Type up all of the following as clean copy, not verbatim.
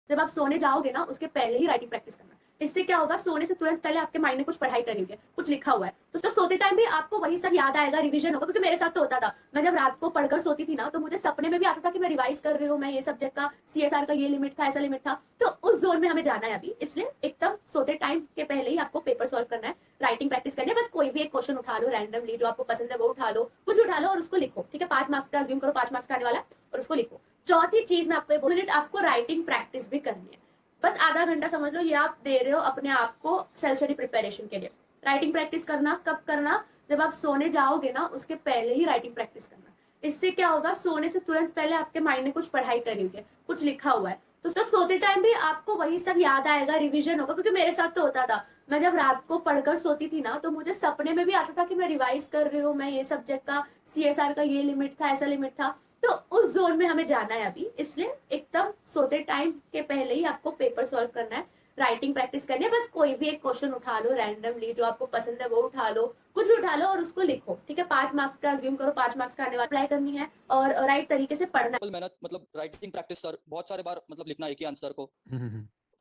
जब आप सोने जाओगे ना उसके पहले ही राइटिंग प्रैक्टिस करना। इससे क्या होगा, सोने से तुरंत पहले आपके माइंड में कुछ पढ़ाई करी हुई है, कुछ लिखा हुआ है, तो उसको सोते टाइम भी आपको वही सब याद आएगा, रिवीजन होगा। क्योंकि मेरे साथ तो होता था, मैं जब रात को पढ़कर सोती थी ना तो मुझे सपने में भी आता था कि मैं रिवाइज कर रही हूँ, मैं ये सब्जेक्ट का सीएसआर का ये लिमिट था, ऐसा लिमिट था। तो उस जोन में हमें जाना है अभी, इसलिए एकदम सोते टाइम के पहले ही आपको पेपर सॉल्व करना है, राइटिंग प्रैक्टिस करनी है। बस कोई भी एक क्वेश्चन उठा लो रैंडमली, जो आपको पसंद है वो उठा लो, कुछ भी उठा लो और उसको लिखो। ठीक है, 5 मार्क्स का अज्यूम करो, 5 मार्क्स का आने वाला है और उसको लिखो। चौथी चीज मैं आपको बोलूँ, आपको राइटिंग प्रैक्टिस भी करनी है। बस आधा घंटा समझ लो ये आप दे रहे हो अपने आप को सेल्फ स्टडी प्रिपरेशन के लिए। राइटिंग प्रैक्टिस करना कब करना, जब आप सोने जाओगे ना उसके पहले ही राइटिंग प्रैक्टिस करना। इससे क्या होगा, सोने से तुरंत पहले आपके माइंड में कुछ पढ़ाई करी हुई है, कुछ लिखा हुआ है, तो सोते टाइम भी आपको वही सब याद आएगा, रिवीजन होगा। क्योंकि मेरे साथ तो होता था, मैं जब रात को पढ़कर सोती थी ना तो मुझे सपने में भी आता था कि मैं रिवाइज कर रही हूँ, मैं ये सब्जेक्ट का सीएसआर का ये लिमिट था, ऐसा लिमिट था। तो उस जोन में हमें जाना है अभी, इसलिए एकदम सोते टाइम के पहले ही आपको पेपर सॉल्व करना है, राइटिंग प्रैक्टिस करनी है। बस कोई भी एक क्वेश्चन उठा लो रैंडमली, जो आपको पसंद है वो उठा लो, कुछ भी उठा लो और उसको लिखो। ठीक है, 5 मार्क्स का अज्यूम करो, 5 मार्क्स का आने वाला, अप्लाई करनी है और राइट तरीके से पढ़ना है। मेहनत मतलब राइटिंग प्रैक्टिस सर, बहुत सारे बार मतलब लिखना एक ही आंसर को।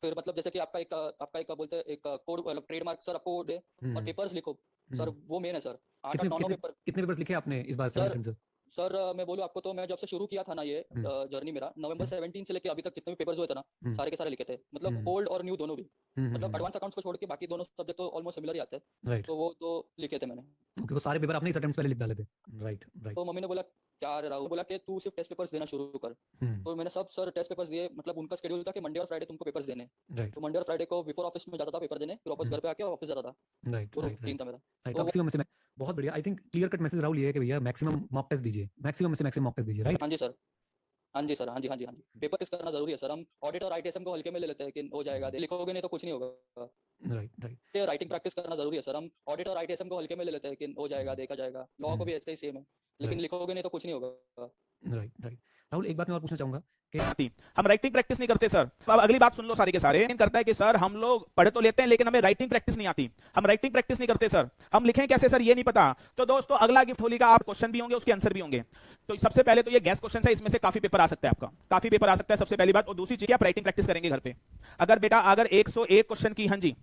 फिर मतलब जैसे कि आपका एक बोलते हैं एक कोड मतलब ट्रेडमार्क सर आपको दे और पेपर्स लिखो सर, वो मेन है सर। 8-9 पेपर। कितने पेपर्स लिखे आपने इस बार सर सर मैं बोलूँ आपको तो मैं जब से शुरू किया था ना ये जर्नी मेरा, नवंबर 17 से लेके अभी तक जितने भी पेपर्स हुए थे ना सारे के सारे लिखे थे, मतलब ओल्ड और न्यू दोनों भी। मतलब एडवांस अकाउंट्स को छोड़ के बाकी दोनों सब्जेक्ट तो ऑलमोस्ट सिमिलर ही आते हैं, तो वो तो लिखे थे मैंने। ओके, वो सारे पेपर आपने इस अटेम्प्ट से पहले लिख डाले थे। Right right. तो मम्मी ने बोला क्या राहुल, बोला कि तू सिर्फ टेस्ट पेपर्स देना शुरू कर। तो मैंने सब सर टेस्ट पेपर्स दिए, मतलब उनका शेड्यूल था कि मंडे और फ्राइडे तुमको पेपर्स देने। तो मंडे और फ्राइडे को बिफोर ऑफिस में जाता था पेपर देने, फिर वापस घर पे आके ऑफिस जाता था। राइट वो राइट रूटीन था मेरा। राइट। तो मैक्सिमम से बहुत बढ़िया। I think clear cut message Rahul ये है कि भैया मैक्सिमम मॉक टेस्ट दीजिए, मैक्सिमम से मैक्सिमम मॉक टेस्ट दीजिए। राइट। हाँ जी सर, हाँ जी सर, हाँ जी हाँ जी हाँ जी, पेपर टेस्ट करना जरूरी है सर। हम ऑडिट और आईटीएसएम को हल्के में ले लेते हैं कि हो जाएगा, लिखोगे नहीं तो कुछ नहीं होगा। Right right. ये राइटिंग प्रैक्टिस करना जरूरी है सर। हम ऑडिट और आईटीएसएम को हल्के में ले लेते हैं कि हो जाएगा, देखा जाएगा। लॉ को भी ऐसे ही सेम है, लेकिन लिखोगे नहीं तो कुछ नहीं होगा। Right right. राहुल एक बात मैं और पूछना चाहूंगा कि हम राइटिंग प्रैक्टिस नहीं करते सर। अब अगली बात सुन लो सारे के सारे। करता है कि सर हम लोग पढ़ तो लेते हैं लेकिन हमें राइटिंग प्रैक्टिस नहीं आती। हम राइटिंग प्रैक्टिस नहीं करते सर, हम लिखें कैसे सर ये नहीं पता। तो दोस्तों अगला गिफ्ट होली का आप क्वेश्चन भी होंगे, उसके आंसर भी होंगे। तो सबसे पहले तो ये गैस क्वेश्चन है, इसमें से काफी पेपर आ सकता है आपका, काफी पेपर आ सकता है, सबसे पहली बात। और दूसरी चीज आप राइटिंग प्रैक्टिस करेंगे घर पे। अगर बेटा अगर 101 क्वेश्चन की, हाँ जी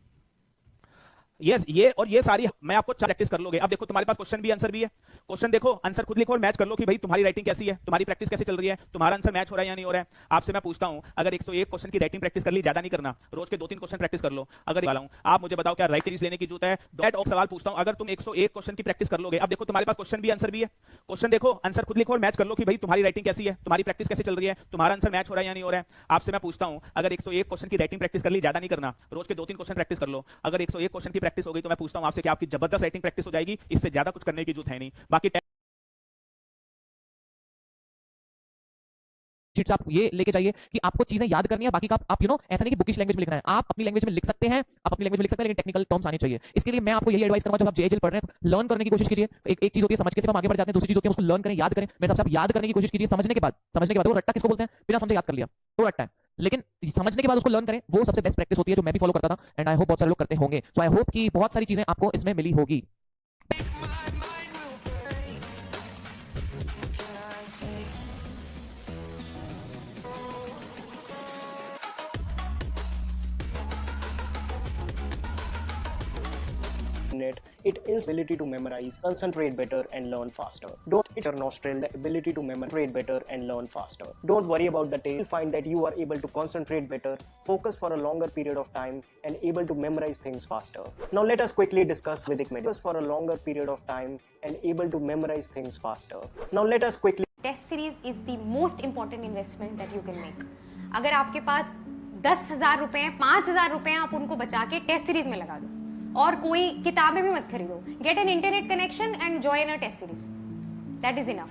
यस, ये और ये सारी मैं आपको प्रैक्टिस कर लोगे। अब देखो तुम्हारे पास क्वेश्चन भी आंसर भी है। क्वेश्चन देखो, आंसर खुद लिखो और मैच कर लो कि भाई तुम्हारी राइटिंग कैसी है, तुम्हारी प्रैक्टिस कैसे चल रही है, तुम्हारा आंसर मैच हो रहा है या नहीं हो रहा है। आपसे मैं पूछता हूं, अगर 101 क्वेश्चन की राइटिंग प्रैक्टिस कर ली, ज्यादा नहीं करना, रोज के 2-3 क्वेश्चन प्रैक्टिस कर लो। अगर वाला हूं, आप मुझे बताओ क्या राइट सीरीज लेने की जरूरत है। डेट ऑफ सवाल पूछता हूं, अगर तुम 101 क्वेश्चन की प्रैक्टिस कर लोगे। अब देखो तुम्हारे पास क्वेश्चन भी आंसर भी है। क्वेश्चन देखो, आंसर खुद लिखो और मैच कर लो कि भाई तुम्हारी राइटिंग कैसी है, तुम्हारी प्रैक्टिस कैसे चल रही है, तुम्हारा आंसर मैच हो रहा है या नहीं हो रहा है। आपसे मैं पूछता हूं, अगर 101 क्वेश्चन की राइटिंग प्रैक्टिस कर ली, ज्यादा नहीं करना, रोज के 2-3 क्वेश्चन प्रैक्टिस कर लो। अगर 101 क्वेश्चन की प्रैक्टिस हो गई तो मैं पूछता हूं आपसे कि आपकी जबरदस्त राइटिंग प्रैक्टिस हो जाएगी, इससे ज्यादा कुछ करने की जरूरत है नहीं। बाकी शीट्स आप ये लेके जाइए कि आपको चीजें याद करनी है, बाकी का आप ऐसा नहीं कि बुकिश लैंग्वेज में लिखना है, आप अपनी लैंग्वेज में लिख सकते हैं, आप अपनी लैंग्वेज में लिख सकते हैं, लेकिन टेक्निकल टर्म्स आने चाहिए। इसके लिए मैं आपको यही एडवाइस करूंगा, जब आप जेएचएल पढ़ रहे हैं तो लर्न करने की कोशिश कीजिए। एक चीज होती है समझ के सिर्फ हम आगे बढ़ जाते हैं, दूसरी चीज होती है उसको लर्न करें, याद करें। मेरे हिसाब से आप याद करने की कोशिश कीजिए, समझने के बाद वो रट्टा किसको बोलते हैं, बिना समझे याद कर लिया तो रट्टा है, लेकिन समझने के बाद उसको लर्न करें, वो सबसे बेस्ट प्रैक्टिस होती है, जो मैं भी फॉलो करता था एंड आई होप बहुत सारे लोग करते होंगे। सो आई होप कि बहुत सारी चीजें आपको इसमें मिली होगी। It is ability to memorize, concentrate better and learn faster. Don't it's your nostril the ability to memorize better and learn faster. Don't worry about the taste. You'll find that you are able to concentrate better, focus for a longer period of time and able to memorize things faster. Now let us quickly discuss Vedic medicine. Focus for a longer period of time and able to memorize things faster. Now let us quickly test series is the most important investment that you can make. अगर आपके पास 10,000 रुपए हैं, 5,000 रुपए हैं, आप उनको बचा के टेस्ट सीरीज में लगा दो और कोई किताबें भी मत खरीदो। Get an internet connection and join a test series, that is enough.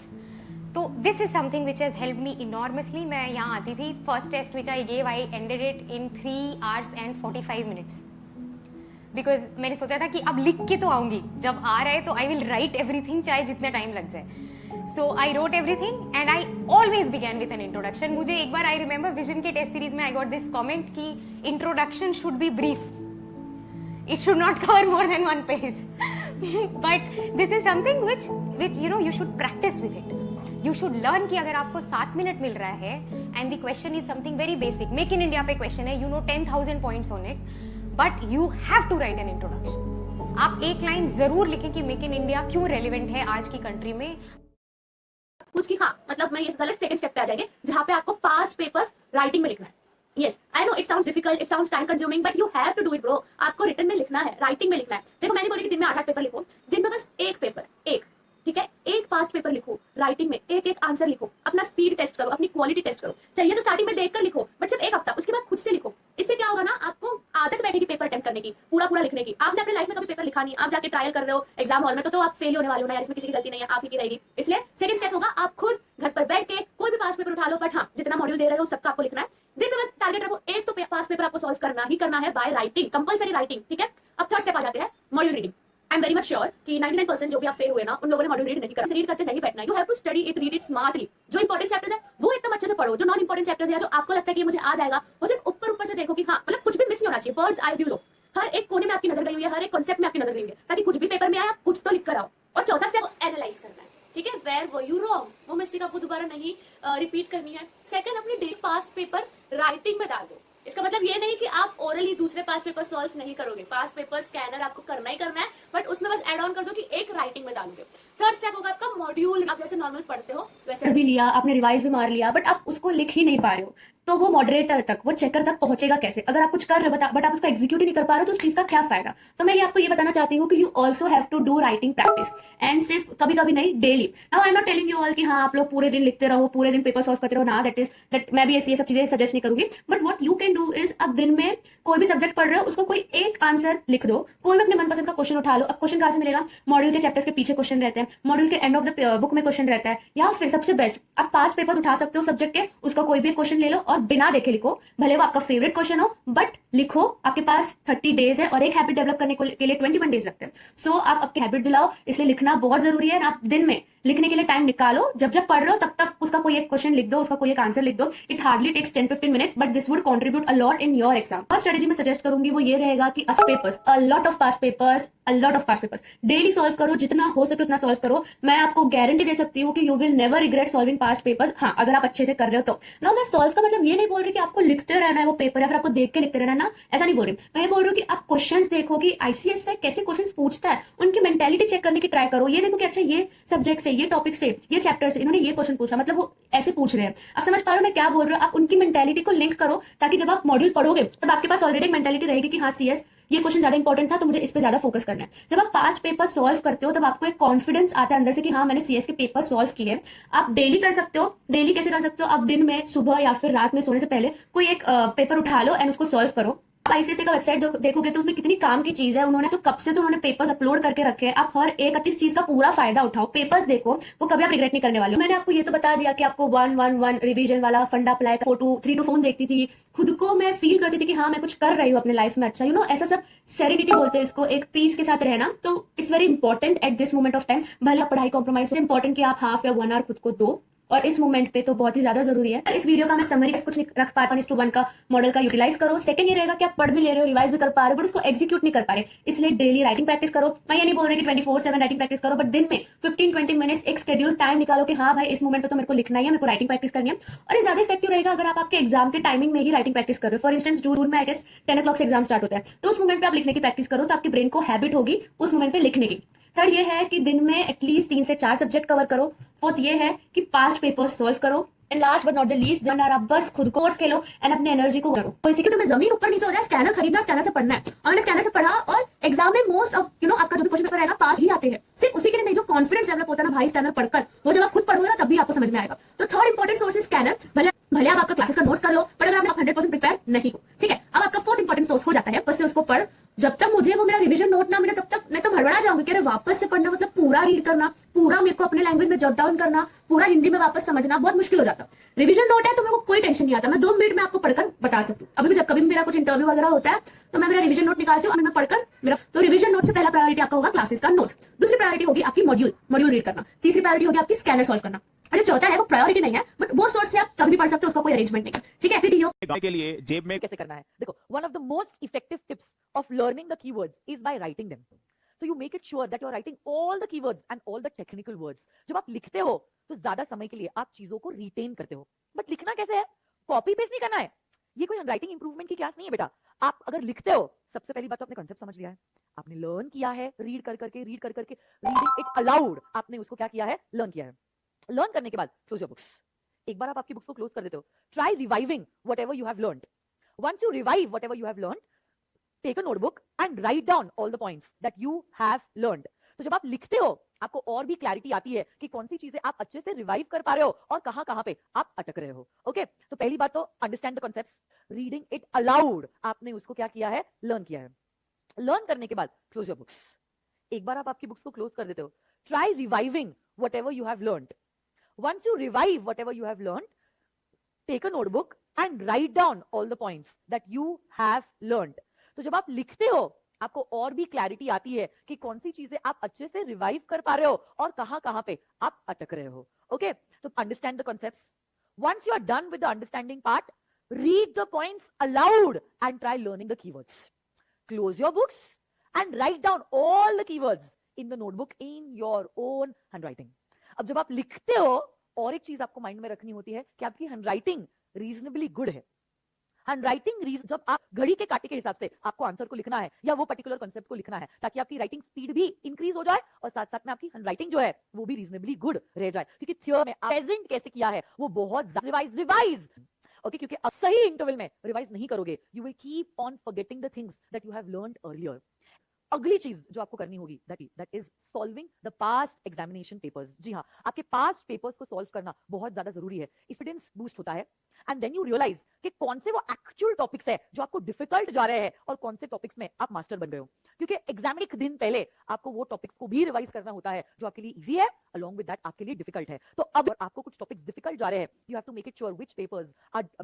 तो this is something which has help me enormously. मैं यहाँ आती थी, first test which I gave I ended it in 3 hours and 45 minutes, because मैंने सोचा था कि अब लिख के तो आऊंगी, जब आ रहा है तो आई विल राइट एवरीथिंग, चाहे जितना टाइम लग जाए। So I wrote everything and I always began with an introduction. मुझे एक बार I remember विजन के टेस्ट सीरीज में I got this comment कि introduction should be brief. It should not cover more than 1 page. But this is something which you should practice with it. You should learn कि अगर आपको 7 minute मिल रहा है and the question is something very basic, make in India पे question है, you know 10,000 points on it, but you have to write an introduction. आप एक लाइन जरूर लिखें कि मेक इन इंडिया क्यों रेलिवेंट है आज की कंट्री में। कुछ की हाँ मतलब मैं ये गलत सेकंड स्टेप पे आ जाएंगे जहाँ पे आपको पास्ट पेपर्स राइटिंग में लिखना है। Yes I know it sounds difficult, it sounds time consuming, but you have to do it bro. आपको रिटन में लिखना है, राइटिंग में लिखना है। देखो मैंने बोली कि दिन में 8-8 पेपर लिखो, दिन में बस एक पेपर, एक ठीक है, एक पास्ट पेपर लिखो, राइटिंग में एक एक आंसर लिखो, अपना स्पीड टेस्ट करो, अपनी क्वालिटी टेस्ट करो। चाहिए तो स्टार्टिंग में देखकर लिखो, बट सिर्फ एक हफ्ता, उसके बाद खुद से लिखो। इससे क्या होगा ना, आपको आदत बैठेगी पेपर अटेम्प्ट करने की, पूरा लिखने की। आपने अपने लाइफ में कभी पेपर लिखा नहीं, आप जाके ट्रायल कर रहे हो एग्जाम हॉल में, तो आप फेल होने वाले हो ना यार, इसमें किसी की गलती नहीं है, आप ही की रहेगी। इसलिए सेकंड स्टेप होगा, आप खुद घर पर बैठ के कोई भी पास्ट पेपर उठा लो, बट हाँ जितना मॉड्यूल दे रहे हो सबका आपको लिखना है। दिन में बस टारगेट रखो, एक तो पास्ट पेपर आपको सॉल्व करना ही करना है बाय राइटिंग, कंपलसरी राइटिंग, ठीक है। अब थर्ड स्टेप आ जाते हैं module reading. I am very much sure कि 99% जो भी आप फेल हुए ना, उन लोगों ने मॉड्यूल रीड नहीं करा, रीड करते नहीं बैठना। You have to study it, read it smartly. जो इंपॉर्टेंट चैप्टर्स है वो एकदम अच्छे से पढ़ो, जो नॉन इंपॉर्टेंट चैप्टर्स है, जो आपको लगता है कि मुझे आ जाएगा, वो सिर्फ ऊपर से देखो कि हाँ मतलब कुछ भी मिस नहीं होना चाहिए। बर्ड्स आई व्यू लो, हर एक कोने में आपकी नजर गई हुई है, हर एक कॉन्सेप्ट में आपकी नजर गई हुई है, ताकि कुछ भी पेपर में आया कुछ तो लिख कर आओ। और चौथा स्टेप एनालाइज करना है, ठीक है, वेयर वर यू रॉन्ग, वो मिस्टेक आपको दोबारा नहीं रिपीट करनी है। सेकंड, अपनी डेली पास्ट पेपर राइटिंग में डाल दो। इसका मतलब ये नहीं कि आप ओरली दूसरे पास्ट पेपर सॉल्व नहीं करोगे, पास्ट पेपर स्कैनर आपको करना ही करना है, बट उसमें बस ऐड ऑन कर दो कि एक राइटिंग में डालोगे। थर्ड स्टेप होगा आपका मॉड्यूल। आप जैसे नॉर्मल पढ़ते हो वैसे भी लिया, आपने रिवाइज भी मार लिया, बट आप उसको लिख ही नहीं पा रहे हो, तो वो मॉडरेटर तक, वो चेकर तक पहुंचेगा कैसे? अगर आप कुछ कर रहे हो बट आप उसको एग्जीक्यूट ही नहीं कर पा रहे हो, तो उस चीज का क्या फायदा? तो मैं ये आपको ये बताना चाहती हूँ कि you also have to do writing practice, and सिर्फ कभी कभी नहीं, daily. Now I am not telling you all कि हाँ आप लोग पूरे दिन लिखते रहो, पूरे दिन पेपर सॉल्व करते रहो ना, दैट मैं भी ये सब चीजें सजेस्ट नहीं करूंगी। But what you can do is, अब दिन में कोई भी सब्जेक्ट पढ़ रहे हो उसको कोई एक आंसर लिख दो, कोई भी अपने मनपसंद का क्वेश्चन उठा लो। अब क्वेश्चन कहां से मिलेगा? मॉड्यूल के चैप्टर्स के पीछे क्वेश्चन रहते हैं, मॉड्यूल के एंड ऑफ द बुक में क्वेश्चन रहता है, या फिर सबसे बेस्ट आप पास्ट पेपर्स उठा सकते हो सब्जेक्ट के, उसका कोई भी क्वेश्चन ले लो और बिना देखे लिखो, भले वो आपका फेवरेट क्वेश्चन हो, बट लिखो। आपके पास 30 डेज है और एक हैबिट डेवलप करने के लिए 21 डेज लगते हैं। सो आप आपकी हैबिट दिलाओ, इसलिए लिखना बहुत जरूरी है। आप दिन में लिखने के लिए टाइम निकालो, जब जब पढ़ रहे हो तब तक उसका कोई एक क्वेश्चन लिख दो, उसका कोई एक आंसर लिख दो। It hardly takes 10-15 minutes, but this would contribute a lot in your exam. First strategy मैं सजेस्ट करूंगी वो ये रहेगा कि past papers, a lot of past papers daily solve करो, जितना हो सके उतना सॉल्व करो। मैं आपको गारंटी दे सकती हूँ कि you will never regret solving past papers. हाँ, अगर आप अच्छे से कर रहे हो तो। ना मैं सॉल्व का मतलब ये नहीं बोल रही कि आपको लिखते रहना है वो पेपर, या फिर आपको देख के लिखते रहना है ना, ऐसा नहीं बोल रही। मैं ये बोल रही हूँ कि आप क्वेश्चंस देखो कि आईसीएस से कैसे क्वेश्चंस पूछता है, उनकी मेंटालिटी चेक करने की ट्राई करो। ये देखो कि अच्छा ये सब्जेक्ट से, ये टॉपिक से, ये चैप्टर से इन्होंने ये क्वेश्चन पूछा, मतलब वो ऐसे पूछ रहे हैं। आप समझ पा रहे हो मैं क्या बोल रही हूँ? आप उनकी मेंटालिटी को लिंक करो, ताकि जब आप मॉड्यूल पढ़ोगे तब आपके पास ऑलरेडी मेंटालिटी रहेगी कि हाँ सीएस ये क्वेश्चन ज्यादा इंपॉर्टेंट था, तो मुझे इस पे ज्यादा फोकस करना है। जब आप पास्ट पेपर सॉल्व करते हो तब आपको एक कॉन्फिडेंस आता है अंदर से कि हाँ मैंने सीएस के पेपर सॉल्व किए। आप डेली कर सकते हो। डेली कैसे कर सकते हो? आप दिन में सुबह या फिर रात में सोने से पहले कोई एक पेपर उठा लो एंड उसको सॉल्व करो। आईसीएसई का वेबसाइट देखोगे तो उसमें कितनी काम की चीज है, उन्होंने तो कब से तो उन्होंने पेपर्स अपलोड करके रखे हैं। आप हर एक इस चीज का पूरा फायदा उठाओ, पेपर्स देखो, वो कभी आप रिग्रेट नहीं करने वाले हो। मैंने आपको ये तो बता दिया कि आपको 1-1-1 रिवीजन वाला फंडा अप्लाई, 4-2-3 फोन देखती थी, खुद को मैं फील करती थी कि हाँ मैं कुछ कर रही हूँ अपने लाइफ में अच्छा, यू नो ऐसा सब सेरेनिटी बोलते हैं इसको, एक पीस के साथ रहना। तो it's very important at this moment of time. भले आप पढ़ाई कॉम्प्रोमाइज, इंपॉर्टेंट कि आप हाफ या 1 आवर खुद को दो, और इस मोमेंट पे तो बहुत ही ज्यादा जरूरी है। इस वीडियो का मैं समरी कुछ नहीं रख पाता, 1:1 का मॉडल का यूटिलाइज करो। सेकंड ये रहेगा कि आप पढ़ भी ले रहे हो, रिवाइज भी कर पा रहे हो, बट उसको एग्जीक्यूट नहीं कर पा रहे, इसलिए डेली राइटिंग प्रैक्टिस करो। मैं ये नहीं बोल रही कि 24/7 राइटिंग प्रैक्टिस करो, बट दिन में 15-20 मिनट्स एक शेड्यूल टाइम निकालो कि हाँ भाई इस मोमेंट पे तो मेरे को लिखना ही है, मेरे को राइटिंग प्रैक्टिस करनी है। और ये ज्यादा इफेक्टिव रहेगा अगर आप आपके एग्जाम के टाइमिंग में ही राइटिंग प्रैक्टिस कर रहे हो। फॉर इंस्टेंस जून में आई गेस 10 o'clock से एग्जाम स्टार्ट होता है, तो उस मोमेंट पे आप लिखने की प्रैक्टिस करो, तो आपके ब्रेन को हैबिट होगी उस मोमेंट पे लिखने की। थर्ड ये है कि दिन में एटलीस्ट 3 से 4 सब्जेक्ट कवर करो। फोर्थ ये है कि पास्ट पेपर्स सॉल्व करो। And last but not the least, आप बस खुद को खेलो एंड अपनी एनर्जी को करो। बेसिकली तो मैं जमीन ऊपर नीचे हो जाए, स्कैनर खरीदना, स्कैनर से पढ़ना है। और मैंने स्कैनर से पढ़ा और एग्जाम में मोस्ट ऑफ आपका जो भी क्वेश्चन पेपर आएगा पास ही आते हैं। सिर्फ उसी के लिए नहीं, जो कॉन्फिडेंस डेवलप होता है ना भाई स्कैनर पढ़कर, वो जब आप खुद पढ़ोगे ना तभी आपको समझ में आएगा। तो third important source is scanner. भले आप आपका क्लासेस का नोट्स कर लो, बट अगर आप 100% प्रिपेयर नहीं हो, ठीक है। अब आपका फोर्थ इंपॉर्टेंट सोर्स हो जाता है, बस से उसको पढ़। जब तक मुझे वो मेरा रिवीजन नोट ना मिले तब तक मैं तो हड़बड़ा जाऊंगी कि अरे वापस से पढ़ना, मतलब पूरा रीड करना, पूरा मेरे को अपने लैंग्वेज में जॉट डाउन करना, पूरा हिंदी में वापस समझना बहुत मुश्किल हो जाता। रिवीजन नोट है तो मेरे को कोई टेंशन नहीं आता, मैं 2 मिनट में आपको पढ़कर बता सकती हूँ। अभी भी जब कभी मेरा कुछ इंटरव्यू वगैरह होता है तो मैं मेरा रिवीजन नोट निकालती हूँ और मैं पढ़कर मेरा, तो रिवीजन नोट से पहला प्रायोरिटी आपका होगा क्लासेस का नोट्स, दूसरी प्रायोरिटी होगी आपकी मॉड्यूल रीड करना, तीसरी प्रायोरिटी होगी आपकी स्कैनर सॉल्व करना, और जो चौथा है वो प्रायोरिटी नहीं है, बट वो सोर्स से आप कभी भी पढ़ सकते हो, उसका कोई अरेंजमेंट नहीं है, ठीक है। पीटीओ के लिए जेब में कैसे करना है? देखो, one of the most effective tips of learning the keywords is by writing them. So you make it sure that you're writing all the keywords and all the technical words. जब आप लिखते हो तो ज्यादा समय के लिए आप चीजों को रिटेन करते हो. बट लिखना कैसे है? कॉपी पेस्ट नहीं करना है. ये कोई राइटिंग इंप्रूवमेंट की क्लास नहीं है बेटा. आप अगर लिखते हो, सबसे पहली बात तो आपने कॉन्सेप्ट समझ लिया है, आपने लर्न किया है, रीड कर करके रीडिंग इट अलाउड, आपने उसको क्या किया है? लर्न किया है. लर्न करने के बाद क्लोज योर बुक्स. एक बार आप आपकी बुक्स को क्लोज कर देते हो, try reviving whatever you have learned. Once you revive whatever you have learned, take a notebook and write down all the points that you have learned. तो जब आप लिखते हो आपको और भी क्लैरिटी आती है कि कौन सी चीजें आप अच्छे से रिवाइव कर पा रहे हो और कहां पे आप अटक रहे हो. ओके, तो पहली बात तो understand the concepts, reading it allowed, आपने उसको क्या किया है? लर्न किया है. लर्न करने के बाद क्लोज योर बुक्स. एक बार आप आपकी बुक्स को क्लोज कर देते हो, try reviving whatever you have learned. Once you revive whatever you have learned, take a notebook and write down all the points that you have learned. तो जब आप लिखते हो आपको और भी क्लैरिटी आती है कि कौन सी चीजें आप अच्छे से रिवाइव कर पा रहे हो और कहां पे आप अटक रहे हो. ओके, तो understand the concepts. Once you are done with the understanding part, read the points aloud and try learning the keywords. Close your books and write down all the keywords in the notebook in your own handwriting. अब जब आप लिखते हो, और एक चीज आपको mind में रखनी होती है कि आपकी हैंडराइटिंग रीजनेबली गुड है. हैंडराइटिंग रीजन, जब आप घड़ी के कांटे के हिसाब से आपको आंसर को लिखना है या वो पर्टिकुलर कॉन्सेप्ट को लिखना है, ताकि आपकी राइटिंग स्पीड भी इंक्रीज हो जाए और साथ साथ में आपकी हैंडराइटिंग जो है वो भी रीजनेबली गुड रह जाए. क्योंकि थियोरी में प्रेजेंट कैसे किया है वो बहुत रिवाइज. ओके, क्योंकि अब सही इंटरवल में रिवाइज नहीं करोगे, you will keep on forgetting the things that you have learned earlier. अगली चीज जो आपको करनी होगी that is solving the past examination papers. जी हाँ, आपके पास्ट पेपर्स को सॉल्व करना बहुत ज्यादा जरूरी है. कॉन्फिडेंस बूस्ट होता है एंड देन यू रियलाइज कि कौन से वो एक्चुअल टॉपिक्स है जो आपको डिफिकल्ट जा रहे हैं और कौन से टॉपिक्स में आप मास्टर बन गए हो. क्योंकि एग्जाम एक दिन पहले आपको वो टॉपिक्स को भी रिवाइज करना होता है जो आपके लिए इजी है, along with that आपके लिए डिफिकल्ट है. तो अब आपको कुछ टॉपिक्स डिफिकल्ट जा रहे हैं, you have to make it sure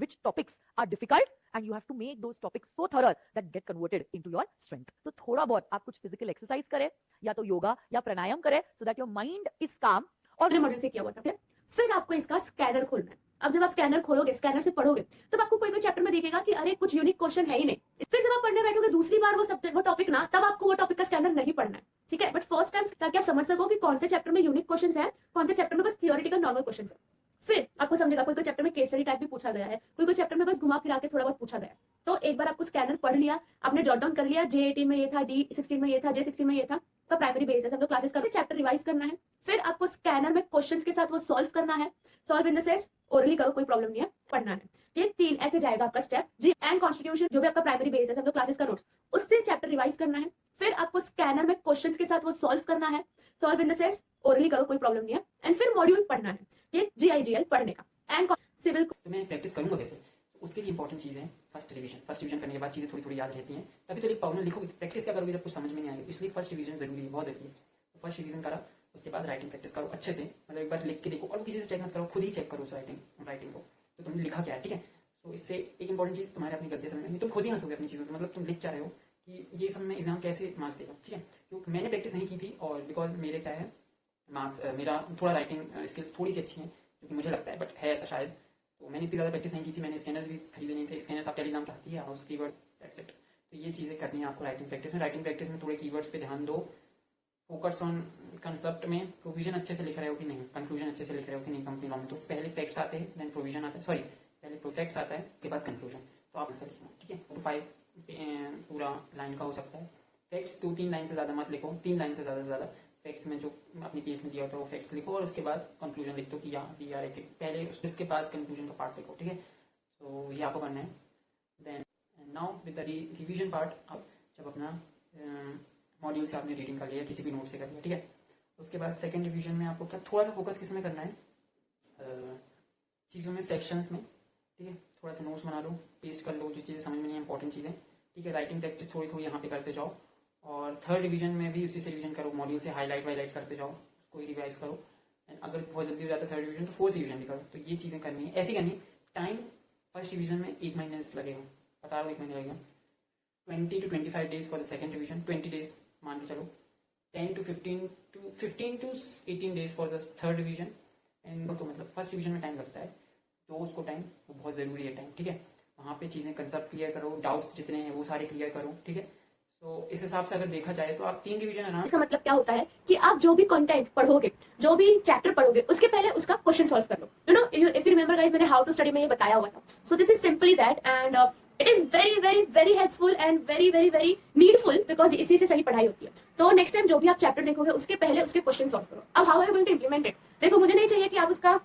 which topics are difficult and you have to make those topics so thorough that get converted into your strength. तो थोड़ा बहुत आप कुछ फिजिकल एक्सरसाइज करें या तो योगा या प्राणायाम करें so that your mind is calm. और मॉडल से किया हुआ था. फिर आपको इसका स्कैनर खोलना है. अब जब आप स्कैनर खोलोगे, स्कैनर से पढ़ोगे, तब आपको कोई भी चैप्टर में दिखेगा कि अरे कुछ यूनिक क्वेश्चन है ही नहीं. फिर जब आप पढ़ने बैठोगे दूसरी बार वो सब्जेक्ट, वो टॉपिक ना, तब आपको वो टॉपिक का स्कैनर नहीं पढ़ना है. ठीक है, बट फर्स्ट टाइम ताकि आप समझ सको कि कौन से चैप्टर में यूनिक क्वेश्चंस है, कौन से चैप्टर में बस थियोरेटिकल नॉर्मल क्वेश्चंस है. फिर आपको समझेगा कोई चैप्टर में केस स्टडी टाइप भी पूछा गया है, कोई चैप्टर में बस घुमा फिरा के थोड़ा बहुत पूछा गया है. तो एक बार आपको स्कैनर पढ़ लिया, आपने जॉट डाउन कर लिया, J18 में ये था, D16 में ये था, J16 में ये था, का प्राइमरी बेस है, हम लोग क्लासेस करते, चैप्टर रिवाइज करना है. फिर आपको स्कैनर में क्वेश्चंस के साथ वो सॉल्व करना है. Solve in the sense orally करो, कोई प्रॉब्लम नहीं है, पढ़ना है. ये 3 ऐसे जाएगा आपका स्टेप. जी एंड कॉन्स्टिट्यूशन जो भी आपका प्राइमरी बेस है, हम लोग क्लासेस का नोट्स, उससे चैप्टर रिवाइज करना है. फिर आपको स्कैनर में क्वेश्चंस के साथ वो सॉल्व करना है. Solve in the sense orally करो, कोई प्रॉब्लम नहीं है. एंड फिर मॉड्यूल पढ़ना है, ये GIGL पढ़ने का. एंड सिविल तो मैं प्रैक्टिस करूंगा कैसे? उसके लिए इंपॉर्टेंट चीज़ है फर्स्ट रिवीजन करने के बाद चीज़ें थोड़ी थोड़ी याद रहती हैं, तभी तो एक प्रॉब्लम लिखोगे. प्रैक्टिस क्या करोगे जब कुछ समझ में नहीं आएगी? इसलिए फर्स्ट रिवीजन जरूरी है, बहुत जरूरी है. तो फर्स्ट रिवीजन करा, उसके बाद राइटिंग प्रैक्टिस करो अच्छे से, मतलब एक बार लिख के देखो, और किसी से चेक मत करो, खुद ही चेक करो उस राइटिंग को, तो तुमने लिखा क्या है. ठीक है, तो इससे एक इंपॉर्टेंट चीज़ तुम्हारे अपनी गलती समझ में, तुम खुद ही हंसोगे अपनी चीज़ों को, मतलब तुम लिख क्या रहे हो कि ये सब में एग्जाम कैसे मार्क्स देगा. ठीक है, क्योंकि मैंने प्रैक्टिस नहीं की थी, और बिकॉज मेरे क्या है मार्क्स, मेरा थोड़ा राइटिंग स्किल्स थोड़ी सी अच्छी हैं, क्योंकि मुझे लगता है, बट है ऐसा शायद. तो मैंने इतनी ज़्यादा प्रैक्टिस नहीं की थी, मैंने स्कैनर्स भी खरीदे नहीं थे. स्कैनर्स आप टेलीग्राम कहती है, हाउस कीवर्ड एटसेट. तो ये चीज़ें करनी है आपको राइटिंग प्रैक्टिस में. राइटिंग प्रैक्टिस में थोड़े कीवर्ड्स पे ध्यान दो, फोकस ऑन कंसेप्ट में, प्रोविजन अच्छे से लिख रहे हो कि नहीं, कंक्लूजन अच्छे से लिख रहे हो कि नहीं कंपनी लॉ में. तो पहले फैक्ट्स आते हैं, देन प्रोविजन आता है, सॉरी पहले प्रोफैक्ट्स आता है, उसके बाद कंक्लूजन. तो आप ऐसा लिखना. ठीक है, तो 5 पूरा लाइन का हो सकता है. फैक्ट्स 2-3 लाइन से ज़्यादा मत लिखो, 3 लाइन से ज़्यादा फैक्ट्स में जो अपनी केस में दिया होता है वो फैक्ट्स लिखो, और उसके बाद कंक्लूजन लिख दो कि यार पहले उसके बाद कंक्लूजन का पार्ट लिखो. ठीक है, तो ये आपको करना है. Then now with the revision part, अब जब अपना मॉड्यूल से आपने रीडिंग कर लिया, किसी भी नोट से कर लिया, ठीक है, उसके बाद सेकंड रिवीजन में आपको क्या थोड़ा सा फोकस किस में करना है, चीज़ों में, सेक्शंस में. ठीक है, थोड़ा सा नोट्स बना लो, पेस्ट कर लो जो चीज़ें समझ में नहीं, इंपॉर्टेंट चीज़ें. ठीक है, राइटिंग प्रैक्टिस थोड़ी थोड़ी यहाँ पे करते जाओ, और थर्ड रिवीजन में भी उसी से रिवीजन करो, मॉड्यूल से हाईलाइट करते जाओ, उसको ही रिवाइज करो. एंड अगर बहुत जल्दी हो जाता है थर्ड रिवीजन, तो फोर्थ रिवीजन भी करो. तो ये चीज़ें करनी है, ऐसी करनी. टाइम फर्स्ट रिवीजन में 1 महीने लगेगा, बता रहा हूँ 1 महीने लगेगा. 20 to 25 days for the second revision, 20 days मान के चलो. 10 to 15 to 18 days for the third revision. And तो मतलब फर्स्ट रिवीजन में टाइम लगता है, तो उसको टाइम वो बहुत ज़रूरी है टाइम. ठीक है, वहाँ पे चीज़ें कंसेप्ट क्लियर करो, डाउट्स जितने हैं वो सारे क्लियर करो. ठीक है, तो इस हिसाब से अगर देखा जाए तो आप 3 रिवीजन है ना, इसका मतलब क्या होता है कि आप जो भी कंटेंट पढ़ोगे, जो भी चैप्टर पढ़ोगे, उसके पहले उसका क्वेश्चन सॉल्व कर लो। You know, if you remember guys, मैंने हाउ टू स्टडी में ये बताया हुआ था। So this is simply that, and it is very very very helpful and very very very needful, because इसी से सही पढ़ाई होती है। तो नेक्स्ट टाइम जो भी आप चैप्टर देखोगे, उसके पहले उसके क्वेश्चन सॉल्व करो। अब how are you going to implement it? देखो, मुझे नहीं चाहिए कि आप उसका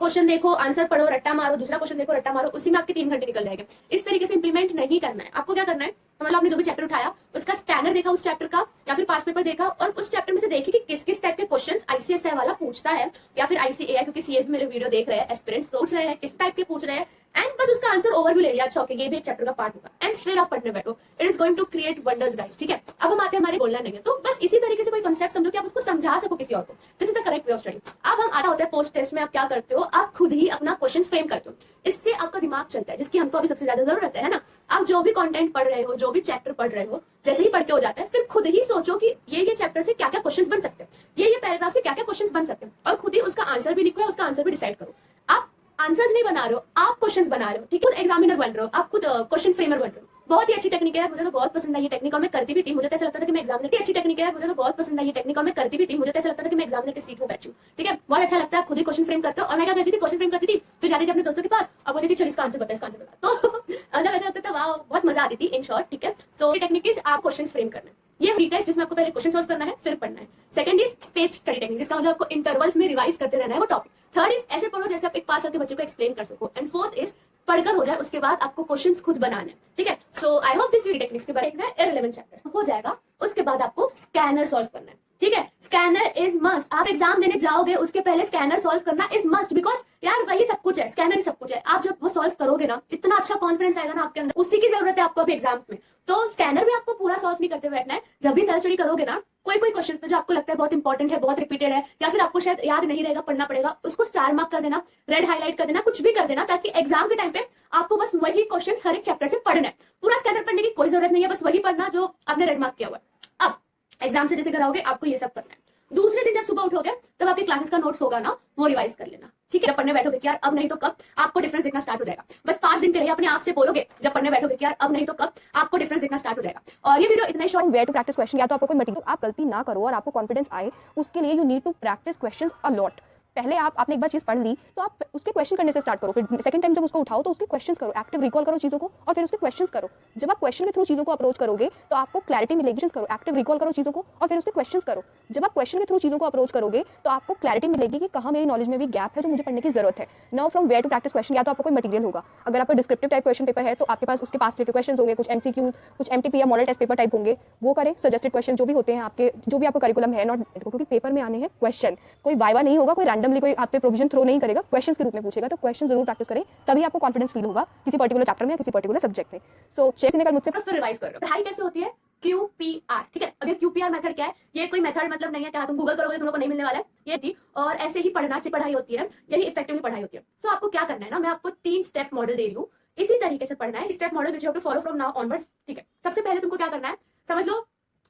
क्वेश्चन देखो, आंसर पढ़ो, रट्टा मारो, दूसरा क्वेश्चन देखो, रट्टा मारो, उसी में आपके 3 घंटे निकल जाएंगे। इस तरीके से इंप्लीमेंट नहीं करना है। आपको क्या करना है, मतलब आपने जो भी चैप्टर उठाया, उसका स्कैनर देखा उस चैप्टर का, या फिर पास्ट पेपर देखा, और उस चैप्टर में से देखिए कि किस किस टाइप के क्वेश्चंस आईसीएसआई वाला पूछता है, या फिर आईसीएआई, क्योंकि सीएस में मेरे वीडियो देख रहे हैं एस्पिरेंट्स, तो पूछ रहे हैं किस टाइप के पूछ रहे हैं, एंड बस उसका आंसर ओवरव्यू ले लिया, अच्छा ओके ये भी एक चैप्टर का पार्ट होगा, एंड फिर आप पढ़ने बैठो। It is going to create wonders guys, ठीक है। अब हम आते हैं हमारे बोलना नहीं है, तो बस इसी तरीके से कोई कॉन्सेप्ट समझो कि आप उसको समझा सको किसी और को। This is the correct way of study. अब हम आता होता है पोस्ट टेस्ट में, आप क्या करते हो, आप खुद ही अपना क्वेश्चन फ्रेम करते हो। इससे आपका दिमाग चलता है, जिसकी हमको अभी सबसे ज्यादा जरूरत है ना। आप जो भी कंटेंट पढ़ रहे हो, जो भी चैप्टर पढ़ रहे हो, जैसे ही पढ़ के हो जाता है, फिर खुद ही सोचो कि ये चैप्टर से क्या क्या क्वेश्चंस बन सकते हैं, ये पैराग्राफ से क्या क्या क्वेश्चंस बन सकते हैं, और खुद ही उसका आंसर भी लिखो या उसका आंसर भी डिसाइड करो। आप आंसर्स नहीं बना रहे हो, आप क्वेश्चंस बना रहे हो, ठीक है। खुद एग्जामिनर बन रहे हो, आप खुद क्वेश्चन फ्रेमर बन रहे हो। बहुत ही अच्छी टेक्निक है, मुझे तो बहुत पसंद आई ये टेक्निक, और मैं करती भी थी। मुझे तो ऐसा लगता था कि मैं एग्जामिनर की अच्छी टेक्निक है, मुझे तो बहुत पसंद आई ये टेक्निक, और मैं करती भी थी। मुझे तो ऐसा लगता था कि मैं एग्जामिनर की सीट में बैठी हूँ, ठीक है। बहुत अच्छा लगता है, खुद ही क्वेश्चन फ्रेम करते हो। और मैं क्या करती थी, क्वेश्चन फ्रेम करती थी, फिर जाती थी अपने दोस्तों के पास और बोलती थी चल इसका आंसर बता, इसका आंसर बता। तो मतलब ऐसा लगता था, वाह बहुत मजा आती थी, इन शॉर्ट, ठीक है। सो टेक्निक इज आप क्वेश्चन फ्रेम करना है। ये रीटेस्ट जिसमें आपको पहले क्वेश्चन सॉल्व करना है, फिर पढ़ना है। Second is spaced study technique, जिसका मतलब आपको इंटरवल्स में रिवाइज करते रहना है वो टॉपिक। थर्ड इज ऐसे पढ़ो जैसे आप एक पास आके बच्चे को एक्सप्लेन कर सको। एंड फोर्थ इज पढ़कर हो जाए, उसके बाद आपको क्वेश्चंस खुद बनाना है, ठीक है। So I hope this video techniques के बारे में इररिलेवेंट चैप्टर्स हो जाएगा। उसके बाद आपको स्कैनर सॉल्व करना है, ठीक है। Scanner is must. आप एग्जाम देने जाओगे उसके पहले स्कैनर सॉल्व करना इज मस्ट, बिकॉज यार वही सब कुछ है, स्कैनर ही सब कुछ है। आप जब वो सॉल्व करोगे ना, इतना अच्छा कॉन्फिडेंस आएगा ना आपके अंदर, उसी की जरूरत है आपको अभी एग्जाम में। तो स्कैनर में आपको पूरा सॉल्व नहीं करते बैठना है। जब भी सेल्फ स्टडी करोगे ना, कोई क्वेश्चन पे जो आपको लगता है बहुत इंपॉर्टेंट है, बहुत रिपीटेड है, या फिर आपको शायद याद नहीं रहेगा, पढ़ना पड़ेगा, उसको स्टार मार्क कर देना, रेड हाईलाइट कर देना, कुछ भी कर देना, ताकि एग्जाम के टाइम पे आपको बस वही क्वेश्चंस हर एक चैप्टर से पढ़ना है। पूरा स्कैनर पढ़ने की कोई जरूरत नहीं है, बस वही पढ़ना जो आपने रेड मार्क किया हुआ है। अब एग्जाम से जैसे कराओगे, आपको ये सब करना है। दूसरे दिन जब सुबह उठोगे, तब आपकी क्लासेस का नोट्स होगा ना, वो रिवाइज कर लेना, ठीक है। जब पढ़ने बैठोगे कि यार अब नहीं तो कब, आपको डिफरेंस दिखना स्टार्ट हो जाएगा। बस 5 दिन के लिए अपने आप से बोलोगे, जब पढ़ने बैठोगे कि यार अब नहीं तो कब, आपको डिफरेंस दिखना स्टार्ट हो जाएगा। और ये वीडियो इतना short. Where to practise question, या तो आपको कोई मटेरियल आप गलती ना करो और आपको कॉन्फिडेंस आए, उसके लिए you need to practise questions a lot. पहले आपने एक बार चीज पढ़ ली तो आप उसके क्वेश्चन करने से स्टार्ट करो, फिर सेकंड टाइम जब उसको उठाओ तो उसके क्वेश्चंस करो, एक्टिव रिकॉल करो चीजों को, और फिर उसके क्वेश्चंस करो। जब आप क्वेश्चन के थ्रू चीजों को अप्रोच करोगे तो आपको क्लैरिटी मिलेगी। करो, एक्टिव रिकॉल करो चीजों को, और फिर उसके क्वेश्चंस करो। जब आप क्वेश्चन के थ्रू चीजों को अप्रोच करोगे तो आपको क्लैरिटी मिलेगी कि कहाँ मेरी नॉलेज में भी गैप है जो मुझे पढ़ने की जरूरत है। Now from where to practise question, या तो आपको कोई मटेरियल होगा, अगर आपका डिस्क्रिप्टिव टाइप क्वेश्चन पेपर है तो आपके पास उसके पास के क्वेश्चन होंगे, कुछ एमसीक्यू, कुछ एमटीपी या मॉडल टेस्ट पेपर टाइप होंगे, वो करें। सजेस्टेड क्वेश्चन जो भी होते हैं आपके, जो भी आपका करिकुलम है, नॉट, क्योंकि पेपर में आने हैं क्वेश्चन, कोई वाइवा नहीं होगा, कोई रैंडमली कोई आप पे प्रोविजन थ्रो नहीं करेगा, क्वेश्चंस के रूप में पूछेगा। तो क्वेश्चन जरूर प्रैक्टिस करें, तभी आपको कॉन्फिडेंस फील होगा किसी पर्टिकुलर चैप्टर में या किसी पर्टिकुलर सब्जेक्ट में। सो जैसे ने कल मुझसे फिर रिवाइज कर रहे हो। पढ़ाई कैसे होती है? QPR, ठीक है। अब ये QPR मेथड क्या है? ये कोई मेथड मतलब नहीं है कि तुम गूगल करोगे तुम लोग को नहीं मिलने वाला है, ये थी। और ऐसे ही पढ़ना चाहिए, पढ़ाई होती है, यही इफेक्टिवली पढ़ाई होती है। सो आपको क्या करना है ना, मैं आपको 3 स्टेप मॉडल दे रही हूँ, इसी तरीके से पढ़ना है। Step model which you have to follow from now onwards, ठीक है। सबसे पहले तुमको क्या करना है, समझ लो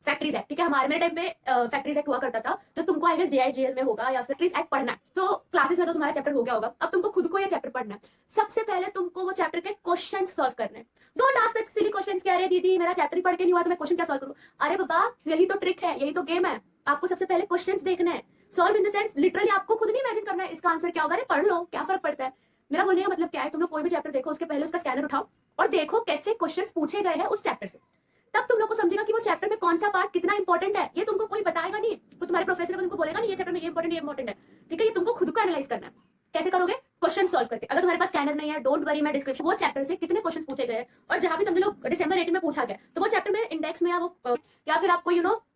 फैक्ट्रीज एक्ट, ठीक है। हमारे मेरे टाइम पे फैक्ट्रीज एक्ट हुआ करता था, जो तुमको आई गेस DIGL में होगा, या फैक्ट्रीज एक्ट पढ़ना है। तो क्लासेस में तो तुम्हारा चैप्टर हो गया होगा, अब तुमको खुद को ये चैप्टर पढ़ना है। सबसे पहले तुमको वो चैप्टर के क्वेश्चन सॉल्व करने हैं। Don't ask such silly questions, क्या रे दीदी मेरा चैप्टर ही पढ़ के नहीं हुआ तो मैं क्वेश्चन क्या सॉल्व करूं? अरे बाबा, यही तो ट्रिक है, यही तो गेम है। आपको सबसे पहले क्वेश्चंस देखना है, solve in the sense literally आपको खुद नहीं इमेजिन करना है इसका आंसर क्या होगा। अरे पढ़ लो, क्या फर्क पड़ता है। मेरा बोलने का मतलब क्या है, तुम लोग कोई भी चैप्टर देखो, उसके पहले उसका स्कैनर उठाओ और देखो कैसे क्वेश्चंस पूछे गए हैं उस चैप्टर से। तब तुम लोग को समझेगा कि वो चैप्टर में कौन सा पार्ट कितना इंपॉर्टेंट है। ये तुमको कोई बताएगा नहीं, तो तुम्हारे प्रोफेसर को तुमको बोलेगा नहीं ये चैप्टर में ये इंपॉर्टेंट है, ठीक है। ये तुमको खुद को एनालाइज करना है। कैसे करोगे? क्वेश्चन सॉल्व करके। अगर तुम्हारे पास स्कैनर नहीं है, डोंट वरी, मैं डिस्क्रिप्शन वो चैप्टर से कितने क्वेश्चंस पूछे गए, और जहां भी समझ लो डिसेंबर 18 में पूछा गया, तो वो चैप्टर में इंडेक्स में या वो या फिर आपको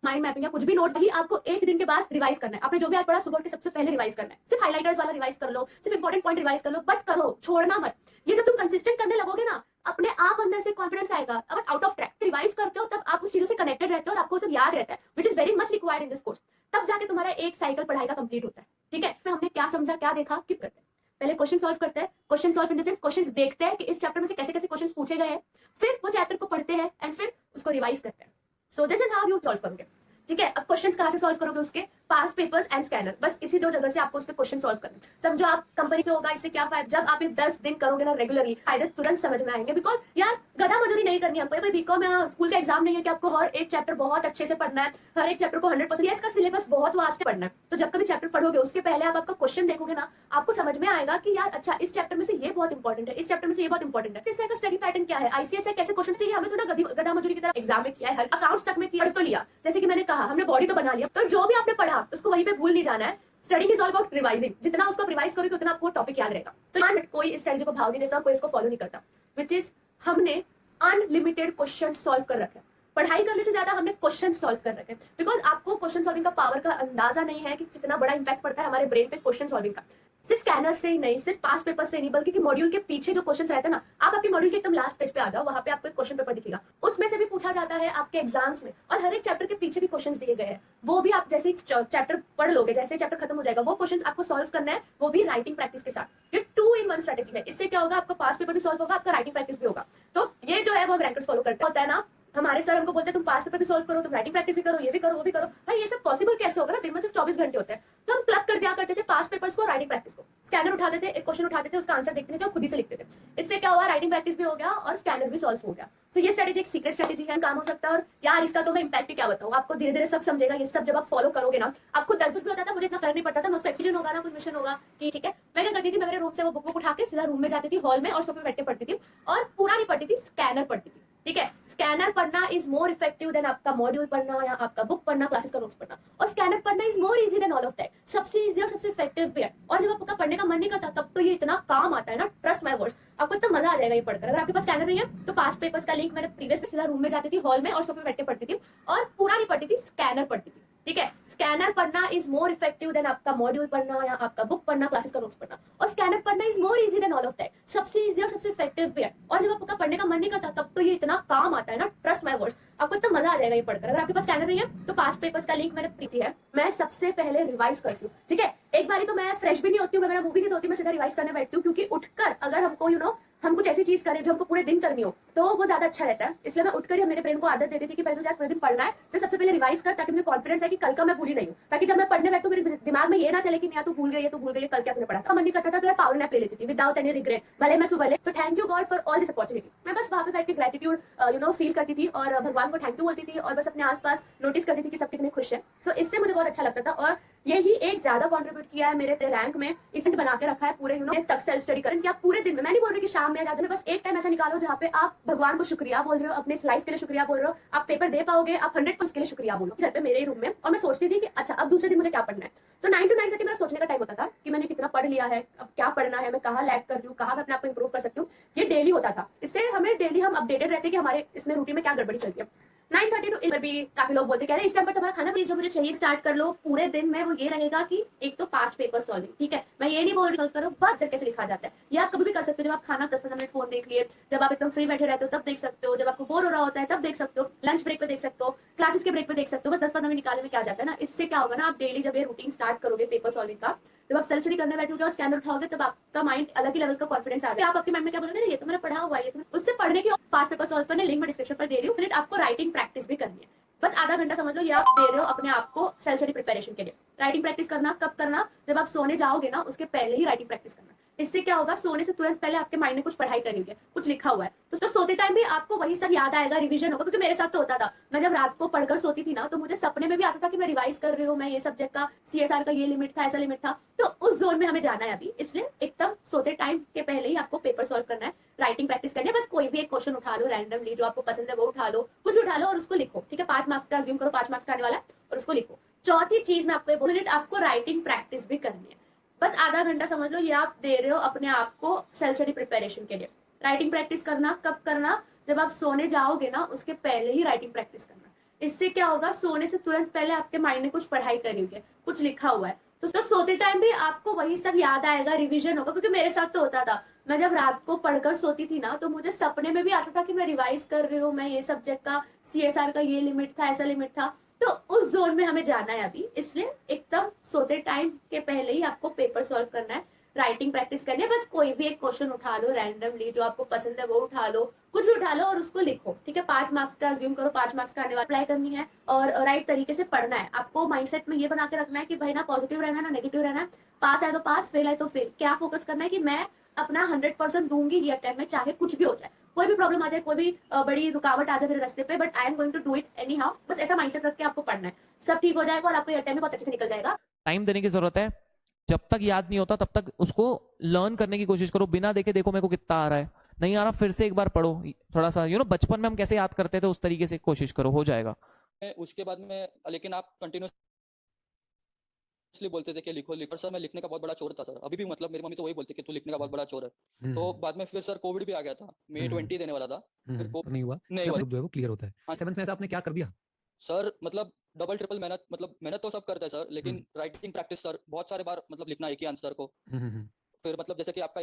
माइंड मैपिंग या कुछ भी नोट्स ही आपको एक दिन के बाद रिवाइज करना है। आपने जो भी आज पढ़ा सुबह के सबसे पहले रिवाइज करना है। सिर्फ हाइलाइटर्स वाला रिवाइज कर लो, सिर्फ इंपॉर्टेंट पॉइंट रिवाइज कर लो, बट करो, छोड़ना मत। ये जब तुम कंसिस्टेंट करने लगोगे ना, अपने आप अंदर से कॉन्फिडेंस आएगा। अगर आउट ऑफ ट्रैक रिवाइज करते हो, तब आप उस चीजों से कनेक्टेड रहते हो और आपको सब याद रहता है, which is very much required in this course. तब जाके तुम्हारा एक साइकिल पढ़ाई का कंप्लीट होता है, ठीक है। हमने क्या समझा, क्या देखा, कीप करते हैं। पहले क्वेश्चन सॉल्व करते हैं, question solve in the sense questions देखते हैं कि इस चैप्टर में से कैसे कैसे क्वेश्चंस पूछे गए हैं, फिर वो चैप्टर को पढ़ते हैं एंड फिर उसको रिवाइज करते हैं। सो this is how you solve करोगे, ठीक है। अब क्वेश्चंस कहां से सॉल्व करोगे? उसके पास्ट पेपर्स एंड स्कैनर, बस इसी 2 जगह से आपको उसके क्वेश्चन सॉल्व करने। समझो आप कंपनी से होगा, इससे क्या फायदा, जब आप ये 10 दिन करोगे ना रेगुलरली, फायदे तुरंत समझ में आएंगे। बिकॉज यार गधा मजूरी नहीं करनी नहीं हमको, कोई बीकॉम या स्कूल का एग्जाम नहीं है कि आपको हर एक चैप्टर बहुत अच्छे से पढ़ना है, हर एक चैप्टर को 100%, इसका सिलेबस बहुत वास्ट पढ़ना है। तो जब कभी चैप्टर पढ़ोगे उसके पहले आप आपका क्वेश्चन देखोगे ना, आपको समझ में आएगा कि यार अच्छा इस चैप्टर में से ये बहुत इंपॉर्टेंट है, इस चैप्टर में से ये बहुत इंपॉर्टेंट है। इससे का स्टडी पैटर्न क्या है, आईसीएसई कैसे क्वेश्चन चाहिए, हमने थोड़ा गधा मजूरी की तरह एग्जाम में किया है, हर अकाउंट्स तक में किया तो लिया, जैसे कि मैंने कहा हमने बॉडी तो बना लिया, तो जो भी आपने पढ़ा उसको वहीं पे भूल नहीं जाना है। Studying is all about revising, जितना उसको रिवाइज करोगे उतना आपको टॉपिक याद रहेगा। तो कोई इस स्ट्रेटजी को भाव नहीं देता, कोई इसको फॉलो नहीं करता, विच इज हमने अनलिमिटेड क्वेश्चन सॉल्व कर रखे हैं। पढ़ाई करने से ज्यादा हमने क्वेश्चन सॉल्व कर रखे हैं, बिकॉज आपको क्वेश्चन सॉल्विंग का पावर का अंदाजा नहीं है कि कितना बड़ा इंपैक्ट पड़ता है हमारे ब्रेन पे क्वेश्चन सॉल्विंग का। सिर्फ स्कैनर से ही नहीं, सिर्फ पास्ट पेपर से नहीं, बल्कि मॉड्यूल के पीछे जो क्वेश्चन रहते हैं ना, आप आपके मॉड्यूल के एकदम लास्ट पेज पे आ जाओ, वहां पे आपको एक क्वेश्चन पेपर दिखेगा, उसमें से भी पूछा जाता है आपके एग्जाम्स में, और हर एक चैप्टर के पीछे भी क्वेश्चन दिए गए हैं। वो भी आप जैसे चैप्टर पढ़ लोगे, जैसे चैप्टर खत्म हो जाएगा, वो क्वेश्चन आपको सॉल्व करना है, वो भी राइटिंग प्रैक्टिस के साथ। ये 2-in-1 स्ट्रेटेजी है। इससे क्या होगा, आपका पास्ट पेपर भी सॉल्व होगा, आपका राइटिंग प्रैक्टिस भी होगा। तो ये जो है वो हम रैंकर्स फॉलो करते होता है ना, हमारे सर हमको बोलते हैं तुम पास्ट पेपर भी सॉल्व करो, तुम राइटिंग प्रैक्टिस भी करो, ये भी करो, वो भी करो। भाई ये सब पॉसिबल कैसे होगा ना, दिन में सिर्फ 24 घंटे होते हैं। तो हम प्लग कर दिया करते थे पास्ट पेपर्स को, राइटिंग प्रैक्टिस को, स्कैनर उठाते थे, एक क्वेश्चन उठाते थे, उसका आंसर देखते थे और खुद ही से लिखते थे। इससे क्या हुआ, राइटिंग प्रैक्टिस भी हो गया और स्कैनर भी सॉल्व हो गया। तो ये स्ट्रेटेजी एक सीक्रेट स्ट्रेटेजी है, काम हो सकता है। और यार इसका तो मैं इंपैक्ट क्या बताऊं आपको, धीरे धीरे सब समझेगा। ये सब जब आप फॉलो करोगे ना, आपको 10 दिन भी होता था, मुझे इतना फर्क नहीं पड़ता था, मैं उसको एक्सपीरियंस होगा ना, कुछ मिशन होगा कि ठीक है। मैं क्या करती थी, मैं मेरे रूम से वो बुक उठा के सीधा रूम में जाती थी, हॉल में, और सोफे बैठ के पढ़ती थी, और पूरा नहीं पढ़ती थी, स्कैनर पढ़ती थी। ठीक है, स्कैनर पढ़ना इज मोर इफेक्टिव देन आपका मॉड्यूल पढ़ना या आपका बुक पढ़ना, क्लासेस का नोट्स पढ़ना। और स्कैनर पढ़ना is more easy than all of that, सबसे इजी और सबसे इफेक्टिव भी है। और जब आपका पढ़ने का मन नहीं करता तब तो ये इतना काम आता है ना, ट्रस्ट माय वर्ड्स, आपको इतना मजा आ जाएगा ये पढ़कर। अगर आपके पास स्कैनर नहीं है तो पास्ट पेपर्स का लिंक मैंने प्रीवियस में सीधा रूम में जाती थी, हॉल में, और सोफे बैठ के पढ़ती थी, और पूरा नहीं पढ़ती थी, स्कैनर पढ़ती थी। ठीक है, स्कैनर पढ़ना इज मोर इफेक्टिव देन आपका मॉड्यूल पढ़ना या आपका बुक पढ़ना, क्लासेस का नोट्स पढ़ना। और स्कैनर पढ़ना is more easy than all of that, सबसे इजी और सबसे इफेक्टिव भी है। और जब आपका पढ़ने का मन नहीं करता तब तो ये इतना काम आता है ना, ट्रस्ट माय वर्ड्स, आपको इतना मजा आ जाएगा ये पढ़कर। अगर आपके पास स्कैनर नहीं है तो पास्ट पेपर्स का लिंक मैंने प्रीति है, मैं सबसे पहले रिवाइज करती हूँ। ठीक है, एक बारी तो मैं फ्रेश भी नहीं होती हूँ, मैं मेरा मुंह भी नहीं धोती, मैं सीधा रिवाइज करने बैठती हूँ। क्योंकि उठकर अगर हमको हम कुछ ऐसी चीज करें जो हमको पूरे दिन करनी हो तो वो ज्यादा अच्छा रहता है। इसलिए मैं उठकर ही मेरे ब्रेन को आदत देती थी कि पहले पूरे दिन पढ़ना है, तो सबसे पहले रिवाइज कर, ताकि मुझे कॉन्फिडेंस है कि कल का मैं भूली नहीं हूँ। ताकि जब मैं पढ़ने बैठूं मेरे दिमाग में ये ना चले कि नहीं तू भूल गई है, तू भूल गई है, कल क्या तूने पढ़ा था। मन नहीं करता था तो यार पावर नैप ले लेती थी विदाउट एनी रिग्रेट, भले मैं सुबह ले। So thank you God for all this opportunity. मैं बस वहां पे बैठ के ग्रेटिट्यूड फील करती थी और भगवान को थैंक यू बोलती थी, और बस अपने आसपास नोटिस करती थी कि सब कितने खुश है। सो इससे मुझे बहुत अच्छा लगता था, और यही एक ज्यादा कंट्रीब्यूट किया है मेरे रैंक में। इसे बना के रखा है पूरे तक सेल्फ स्टडी करें कि आप पूरे दिन में, मैं नहीं बोल रही कि शाम में या बस एक टाइम ऐसा निकालो जहाँ पे आप भगवान को शुक्रिया बोल रहे हो, अपने इस लाइफ के लिए शुक्रिया बोल रहे हो, आप पेपर दे पाओगे, आप 100% के लिए शुक्रिया बोलो। घर पे मेरे ही रूम में, और मैं सोचती थी कि अच्छा अब दूसरे दिन मुझे क्या पढ़ना है। सो 9 to 9:30 मेरा सोचने का टाइम होता था कि मैंने कितना पढ़ लिया है, अब क्या पढ़ना है, मैं कहाँ लैग कर रही हूँ, कहाँ मैं अपने आप को इंप्रूव कर सकती हूँ। ये डेली होता था, इससे हमें डेली हम अपडेटेड रहते कि हमारे इसमें रूटीन में क्या गड़बड़ी चल रही है। 9:30 to 11 भी काफी लोग बोलते कह रहे हैं इस टाइम पर तुम्हारा खाना प्लीज जो मुझे चाहिए स्टार्ट कर लो। पूरे दिन में वो ये रहेगा कि एक तो पास्ट पेपर सॉल्विंग, ठीक है, मैं ये नहीं बोल रही करो बस कैसे लिखा जाता है, ये आप कभी भी कर सकते हो। जब आप खाना 10-15 मिनट फोन देख लिए, जब आप एकदम फ्री बैठे रहते हो तब देख सकते हो, जब आपको बोर हो रहा होता है तब देख सकते हो, लंच ब्रेक पे देख सकते हो, क्लासेस के ब्रेक पे देख सकते हो। बस 10-15 मिनट निकालने में क्या जाता है ना। इससे क्या होगा ना, आप डेली जब ये रूटीन स्टार्ट करोगे पेपर सॉल्विंग का, जब आप सेल्फ स्टडी करने बैठोगे और स्कैनर उठाओगे तब आपका माइंड अलग ही लेवल का कॉन्फिडेंस आ जाएगा। आप आपके माइंड में क्या बोलोगे, ये तो मैंने पढ़ा हुआ है, उससे पढ़ने की पास्ट पेपर सॉल्व करने लिंक मैं डिस्क्रिप्शन पर दे रही हूँ। फिर आपको राइटिंग प्रैक्टिस भी करनी है, बस आधा घंटा समझ लो ये आप दे रहे हो अपने आप को सेल्फ स्टडी प्रिपरेशन के लिए। राइटिंग प्रैक्टिस करना कब करना, जब आप सोने जाओगे ना उसके पहले ही राइटिंग प्रैक्टिस करना। इससे क्या होगा, सोने से तुरंत पहले आपके माइंड में कुछ पढ़ाई करी हुई है, कुछ लिखा हुआ है, तो सोते टाइम भी आपको वही सब याद आएगा, रिवीजन होगा। क्योंकि मेरे साथ तो होता था, मैं जब रात को पढ़कर सोती थी ना तो मुझे सपने में भी आता था कि मैं रिवाइज कर रही हूँ, मैं ये सब्जेक्ट का CSR का ये लिमिट था, ऐसा लिमिट था। तो उस जोन में हमें जाना है अभी, इसलिए एकदम सोते टाइम के पहले ही आपको पेपर सॉल्व करना है, राइटिंग प्रैक्टिस करनी है। बस कोई भी एक क्वेश्चन उठा लो रैंडमली, जो आपको पसंद है वो उठा लो, कुछ भी उठा लो और उसको लिखो। ठीक है, 5 मार्क्स का अज्यूम करो 5 मार्क्स का आने वाला है, और उसको लिखो। चौथी चीज मैं आपको ये बोल रही हूँ, आपको राइटिंग प्रैक्टिस भी करनी है। बस आधा घंटा समझ लो ये आप दे रहे हो अपने आप को सेल्फ स्टडी प्रिपरेशन के लिए। राइटिंग प्रैक्टिस करना कब करना, जब आप सोने जाओगे ना उसके पहले ही राइटिंग प्रैक्टिस करना। इससे क्या होगा, सोने से तुरंत पहले आपके माइंड में कुछ पढ़ाई करी हुई है, कुछ लिखा हुआ है, तो सोते टाइम भी आपको वही सब याद आएगा, रिवीजन होगा। क्योंकि मेरे साथ तो होता था, मैं जब रात को पढ़कर सोती थी ना तो मुझे सपने में भी आता था कि मैं रिवाइज कर रही हूँ, मैं ये सब्जेक्ट का CSR का ये लिमिट था, ऐसा लिमिट था। तो उस जोन में हमें जाना है अभी, इसलिए एकदम सोते टाइम के पहले ही आपको पेपर सॉल्व करना है, राइटिंग प्रैक्टिस करनी है। बस कोई भी एक क्वेश्चन उठा लो रैंडमली, जो आपको पसंद है वो उठा लो, कुछ भी उठा लो और उसको लिखो। ठीक है, 5 मार्क्स का अज्यूम करो, 5 मार्क्स का आने वाला अप्लाई करनी है और राइट तरीके से पढ़ना है। आपको माइंडसेट में ये बना के रखना है कि भाई ना पॉजिटिव रहना है ना नेगेटिव रहना है, पास है तो पास, फेल है तो फेल। क्या फोकस करना है कि मैं अपना 100% दूंगी ये अटेम्प्ट में, चाहे कुछ भी हो जाए, कोई भी प्रॉब्लम आ जाए, कोई भी बड़ी रुकावट आ जाए मेरे रास्ते पे, but I am going to do it anyhow. बस ऐसा माइंडसेट रख के आपको पढ़ना है, सब ठीक हो जाएगा और आपको ये अटेम्प्ट बहुत अच्छे से निकल जाएगा। टाइम देने की जरूरत है। जब तक याद नहीं होता तब तक उसको लर्न करने की कोशिश करो, बिना देखे देखो मेरे को कितना आ रहा है, नहीं आ रहा फिर से एक बार पढ़ो, थोड़ा सा बचपन में हम कैसे याद करते थे उस तरीके से कोशिश करो, हो जाएगा। उसके बाद में लेकिन आप कंटिन्यूसली बोलते थे कि लिखो लिखो। सर मैं लिखने का बहुत बड़ा चोर था सर, अभी भी मतलब मेरी मम्मी तो वही बोलती कि तू लिखने का बहुत बड़ा चोर है। तो बाद में फिर सर कोविड भी आ गया था, May 20 देने वाला था, फिर नहीं हुआ, नहीं हुआ। जो है वो क्लियर होता है। हाँ। 7th में ऐसा आपने क्या कर दिया? सर मतलब डबल ट्रिपल मेहनत, मतलब मेहनत तो सब करते हैं सर, लेकिन राइटिंग प्रैक्टिस सर बहुत सारे बार मतलब लिखना एक ही आंसर को। फिर मतलब जैसे कि आपका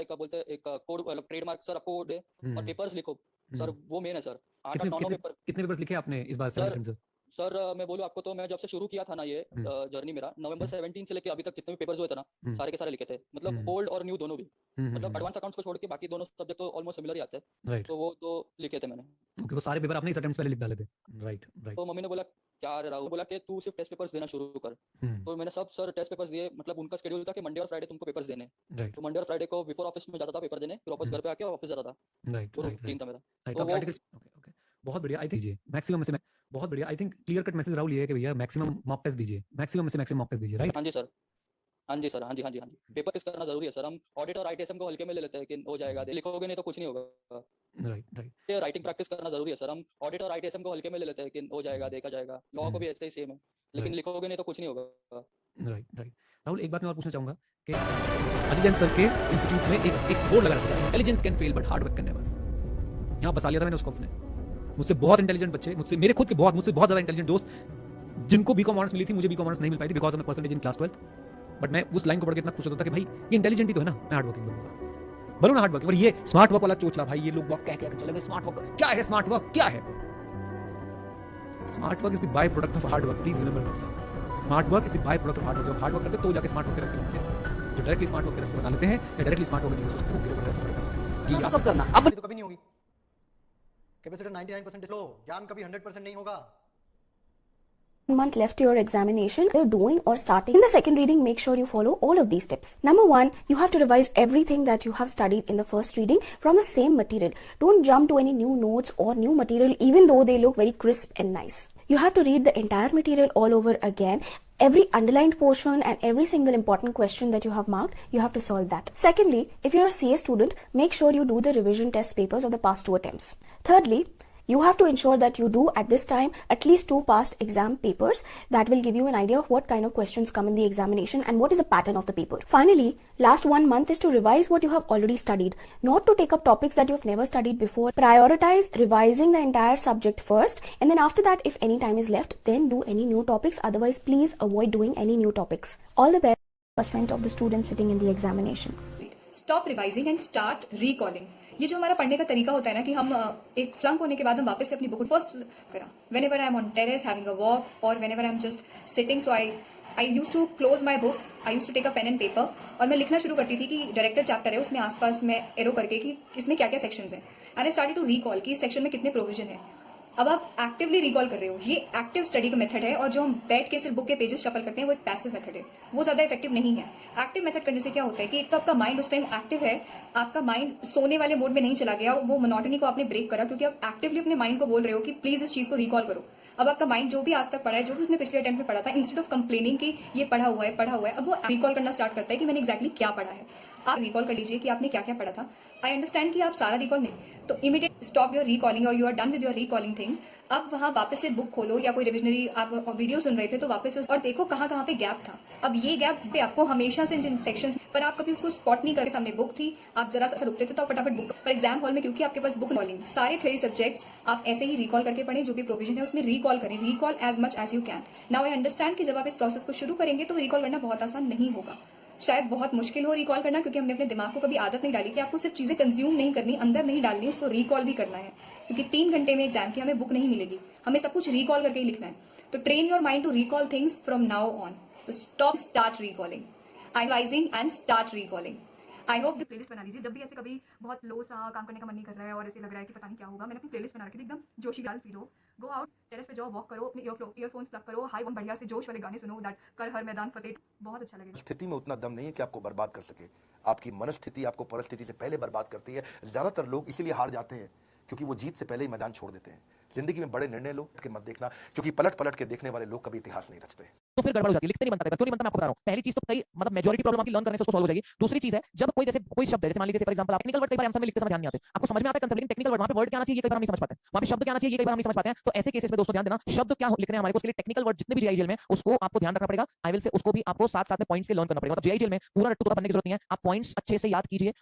एक बोलते हैं एक कोड मतलब ट्रेडमार्क सर आपको दे और पेपर्स लिखो सर, वो मेन है सर। 8-9 पेपर। कितने पेपर्स लिखे आपने इस बार 7th से? सर मैं बोलूं आपको तो मैं जब से शुरू किया था ना ये जर्नी मेरा, November 17 से लेके अभी तक जितने भी पेपर्स हुए थे ना, सारे के सारे लिखे थे, मतलब ओल्ड और न्यू दोनों भी। मतलब एडवांस अकाउंट्स को छोड़ के बाकी दोनों सब्जेक्ट तो ऑलमोस्ट सिमिलर ही आते हैं, तो वो तो लिखे थे मैंने। ओके, वो सारे पेपर आपने इस अटेम्प्ट पहले लिख डाले थे? राइट। तो मम्मी ने बोला क्या राहुल, बोला कि तू सिर्फ टेस्ट पेपर्स देना शुरू कर। तो मैंने सब सर टेस्ट पेपर्स दिए, मतलब उनका शेड्यूल था कि मंडे और फ्राइडे तुमको पेपर्स देने। तो मंडे और फ्राइडे को बिफोर ऑफिस में जाता था पेपर देने, फिर वापस घर पे आके ऑफिस जाता था। राइट, रूटीन था मेरा। राइट। तो वो ओके, बहुत बढ़िया। आई थिंक मैक्सिमम से बहुत बढ़िया। I think clear cut message Rahul ये है कि भैया मैक्सिमम मॉक टेस्ट दीजिए, मैक्सिमम से मैक्सिमम मॉक टेस्ट दीजिए। राइट। हाँ जी सर, हाँ जी सर, हाँ जी हाँ जी हाँ जी। पेपर किस करना जरूरी है सर, हम ऑडिट और ITSM को हल्के में ले लेते हैं कि हो जाएगा, लिखोगे नहीं तो कुछ नहीं होगा। Right, right. ये राइटिंग प्रैक्टिस करना जरूरी है सर, हम ऑडिट और ITSM को हल्के में ले लेते हैं कि हो जाएगा, देखा जाएगा। लॉ को भी ऐसे ही सेम है, लेकिन लिखोगे नहीं तो कुछ नहीं होगा। Right, right. राहुल एक बात मैं और पूछना चाहूंगा कि अजय जैन सर के इंस्टीट्यूट में एक बोर्ड लगा रखा है, intelligence can fail but hard work can never. यहाँ बसा लिया था मैंने उसको अपने। मुझसे बहुत इंटेलिजेंट बच्चे, मेरे खुद के मुझसे बहुत ज्यादा इंटेलिजेंट दोस्त, जिनको बीकॉम ऑनर्स मिली थी, मुझे बीकॉम ऑनर्स नहीं मिल पाई थी because of my percentage in class 12th। But मैं उस लाइन को पढ़ के इतना खुश होता था कि भाई ये इंटेलिजेंट ही तो है ना, मैं हार्ड वर्किंग बनूंगा। बोलो ना हार्ड वर्किंग। और ये स्मार्ट वर्क वाला चोचला भाई, ये लोग कह के चले गए स्मार्ट वर्क क्या है, स्मार्ट वर्क क्या है? Smart work is the by product of hard work, please remember this. Smart work is the by product of hard work. जब हार्ड वर्क करते तो जाके स्मार्ट वर्क के रास्ते बनते हैं। जो डायरेक्टली स्मार्ट वर्क के रास्ते बना लेते हैं या डायरेक्टली स्मार्ट वर्क के लिए सोचते हैं कि आप कब करना, अब तो कभी नहीं होगी। कैपेसिटर 99% लो, ज्ञान कभी 100% नहीं होगा। Month left to your examination, you're doing or starting in the second reading, make sure you follow all of these steps. Number 1, you have to revise everything that you have studied in the first reading from the same material. Don't jump to any new notes or new material even though they look very crisp and nice. You have to read the entire material all over again. Every underlined portion and every single important question that you have marked, you have to solve that. Secondly, if you're a CA student, make sure you do the revision test papers of the past 2 attempts. Thirdly, you have to ensure that you do at this time at least 2 past exam papers that will give you an idea of what kind of questions come in the examination and what is the pattern of the paper. Finally, last 1 month is to revise what you have already studied, not to take up topics that you have never studied before. Prioritize revising the entire subject first, and then after that, if any time is left, then do any new topics. Otherwise, please avoid doing any new topics. All the best. % of the students sitting in the examination. Stop revising and start recalling. ये जो हमारा पढ़ने का तरीका होता है ना कि हम एक फ्लंक होने के बाद हम वापस से अपनी बुक फर्स्ट करा, whenever I am on terrace having a walk or whenever I am just sitting, so I used to close my book, I used to take a pen and paper और मैं लिखना शुरू करती थी कि director chapter है उसमें आसपास मैं एरो करके कि इसमें क्या क्या सेक्शंस हैं, and I started to recall कि इस सेक्शन में कितने प्रोविजन है। अब आप एक्टिवली रिकॉल कर रहे हो, ये एक्टिव स्टडी का मेथड है, और जो हम बैठ के सिर्फ बुक के पेजेस शफल करते हैं वो एक पैसिव मेथड है, वो ज्यादा इफेक्टिव नहीं है। एक्टिव मेथड करने से क्या होता है कि एक तो आपका माइंड उस टाइम एक्टिव है, आपका माइंड सोने वाले मोड में नहीं चला गया, वो मोनोटनी को आपने ब्रेक करा क्योंकि आप एक्टिवली अपने माइंड को बोल रहे हो कि प्लीज इस चीज को रिकॉल करो। अब आपका माइंड जो भी आज तक पढ़ा है, जो भी उसने पिछले अटेम्प्ट में पढ़ा था, इंस्टेड ऑफ कंप्लेनिंग कि ये पढ़ा हुआ है, अब वो रिकॉल करना स्टार्ट करता है कि मैंने एक्जैक्टली क्या पढ़ा है। आप रिकॉल कर लीजिए कि आपने क्या क्या पढ़ा था। आई अंडरस्टैंड कि आप सारा रिकॉल नहीं, तो इमीडिएट स्टॉप योर रिकॉलिंग और you are done with your recalling thing. अब वहां वापस से बुक खोलो या कोई रिविजनरी आप वीडियो सुन रहे थे तो वापस से और देखो कहाँ कहाँ पे गैप था। अब ये गैप पे आपको हमेशा से जिन सेक्शन पर आप कभी उसको स्पॉट नहीं करके, सामने बुक थी, आप जरा सा रुकते थे तो फटाफट बुक पर एग्जाम हॉल में, क्योंकि आपके पास बुक कॉलिंग सारे थ्योरी सब्जेक्ट्स आप ऐसे ही रिकॉल करके पढ़े, जो भी प्रोविजन है उसमें रिकॉल करें, recall as much as you can. Now I understand कि जब आप इस प्रोसेस को शुरू करेंगे तो रिकॉल करना बहुत आसान नहीं होगा, शायद बहुत मुश्किल हो रिकॉल करना, क्योंकि हमने अपने दिमाग को कभी आदत नहीं डाली कि आपको सिर्फ चीजें कंज्यूम नहीं करनी, अंदर नहीं डालनी, उसको रिकॉल भी करना है, क्योंकि 3 घंटे में एग्जाम की हमें बुक नहीं मिलेगी, हमें सब कुछ रिकॉल करके ही लिखना है। तो train your mind to recall things from now on. So stop, start recalling, revising and start recalling. I hope the playlist बना लीजिए जब भी ऐसे कभी बहुत लो सा काम करने का मन नहीं कर रहा है और ऐसे लग रहा है कि पता नहीं क्या होगा, मैंने अपनी प्लेलिस्ट बना रखी थी एकदम जोशीलाल फील हो। गो आउट, टेरेस पे जाओ, वॉक करो, अपने ईयरफोन्स प्लग करो, हाई वन बढ़िया से जोश वाले गाने सुनो, दैट कर हर मैदान फतेह, बहुत अच्छा लगेगा। स्थिति में उतना दम नहीं है कि आपको बर्बाद कर सके। आपकी मनस्थिति आपको परिस्थिति से पहले बर्बाद करती है। ज्यादातर लोग इसीलिए हार जाते हैं क्योंकि वो जीत से पहले ही मैदान छोड़ देते हैं। जिंदगी में बड़े निर्णय लो के मत देखना, क्योंकि पलट पलट के देखने वाले लोग कभी इतिहास नहीं रचते। तो फिर गड़बड़ हो जाती है, लिखते नहीं बनता पेपर, क्यों नहीं बनता मैं आपको बता रहा हूं। पहली चीज तो कई मतलब मेजॉरिटी प्रॉब्लम आपकी लर्न करने से उसको सॉल्व हो जाएगी। दूसरी चीज है जब कोई जैसे कोई शब्द है, जैसे मान लीजिए फॉर एग्जांपल आप टेक्निकल वर्ड कई बार आंसर में लिखते समय ध्यान नहीं आते, आपको समझ में आता है कंसेप्ट, लेकिन टेक्निकल वर्ड वहां पे वर्ड क्या आना चाहिए ये कई बार हम नहीं समझ पाते, वहां पे शब्द क्या आना चाहिए ये कई बार हम नहीं समझ पाते हैं। तो ऐसे केसेस में दोस्तों ध्यान देना, शब्द क्या लिखने हैं हमारे को, उसके लिए टेक्निकल वर्ड जितने भी जीआईजीएल में उसको आपको ध्यान रखना पड़ेगा। आई विल से उसको भी आपको साथ साथ में पॉइंट्स के लर्न करना पड़ेगा। मतलब जीआईजीएल में पूरा रट्टू बनने की जरूरत नहीं है, आप पॉइंट्स अच्छे से याद कीजिए,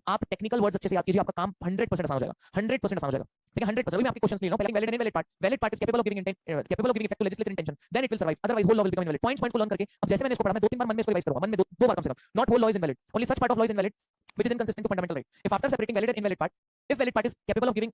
आप टेक्निकल वर्ड्स अच्छे से याद कीजिए, आपका काम 100% आसान हो जाएगा, 100% आसान हो जाएगा। ठीक है, 100%। मैं आपके क्वेश्चंस ले रहा हूं, पहले valid and invalid part. Valid part is capable of giving effect to legislature intention, then it will survive, otherwise whole law will become invalid. Points को लर्न करके अब जैसे मैंने इसको पढ़ा, मैं 2-3 बार मन में इसको रिवाइज करूंगा, मन में दो बार कम से कम। Not whole law is invalid, only such part of law is invalid which is inconsistent to fundamental right. If after separating valid and invalid part, if valid part is capable of giving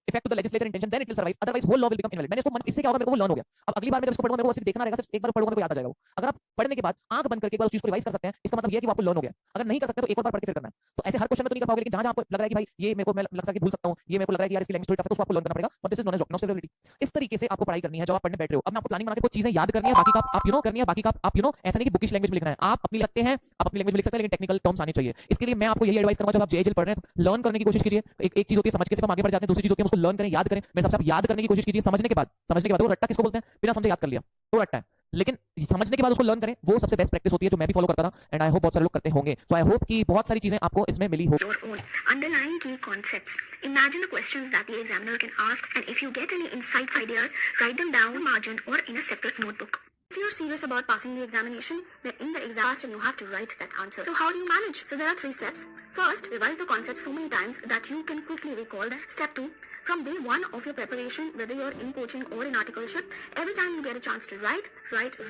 effect to the legislature intention, then it will survive, otherwise whole law will become invalid. मैंने इसको इससे क्या होगा, मेरे को वो learn हो गया। अब अगली बार मैं जब इसको पढ़ूंगा मेरे को सिर्फ देखना रहेगा, सिर्फ एक बार पढ़ूंगा मेरे को याद आ जाएगा वो। अगर आप पढ़ने के बाद आंख बंद करके एक बार उस चीज को रिवाइज कर सकते हैं, इसका मतलब ये है कि वो आपको लर्न हो गया। अगर नहीं कर सकते तो एक और बार पढ़ के फिर करना है। तो ऐसे हर क्वेश्चन में तो नहीं कर पाओगे, लेकिन जहां आपको लग रहा है कि भाई ये मेरे को मैं लग सकता है कि भूल सकता हूं, ये मेरे को लग रहा है कि यार इसकी लैंग्वेज थोड़ी टफ है, तो उसको आपको लर्न करना पड़ेगा। But this is known as nostalgia. इस तरीके से आपको पढ़ाई करनी है जब आप पढ़ने बैठ रहे हो। अब मैं आपको प्लानिंग बना के कुछ चीजें याद करनी है, बाकी का आप करनी है, बाकी का आप ऐसा नहीं कि बुकिश लैंग्वेज में लिखना है, आप अपनी लगते हैं, आप अपनी लैंग्वेज में लिख सकते हैं, लेकिन टेक्निकल टर्म्स आने चाहिए। इसके लिए मैं आपको यही एडवाइस करूंगा, जब आप जेएचएल पढ़ रहे हैं तो लर्न करने की कोशिश कीजिए। एक चीज होती है समझ के सिर्फ हम आगे बढ़ जाते हैं, दूसरी चीज होती है उसको लर्न करें, याद करें। मेरे सबसे आप याद करने की कोशिश कीजिए, समझने के बाद वो रट्टा किसको बोलते हैं, बिना समझे याद कर लिया तो रट्टा है, लेकिन समझने के बाद उसको लर्न करें, वो सबसे बेस्ट प्रैक्टिस होती है, जो मैं भी फॉलो करता था, एंड आई होप बहुत सारे लोग करते होंगे। सो आई होप कि बहुत सारी चीजें आपको इसमें मिली हो। Your own underlying key concepts. Imagine the questions that the examiner can ask, and if you get any insightful ideas, write them down in margin or in a separate notebook. If you're serious about passing the examination, then in the exam you have to write that answer. So how do you manage? So there are 3 steps. First, revise the concept so many times that you can quickly recall them. Step 2, from day 1 of your preparation, whether you're in coaching or in articleship, every time you get a chance to write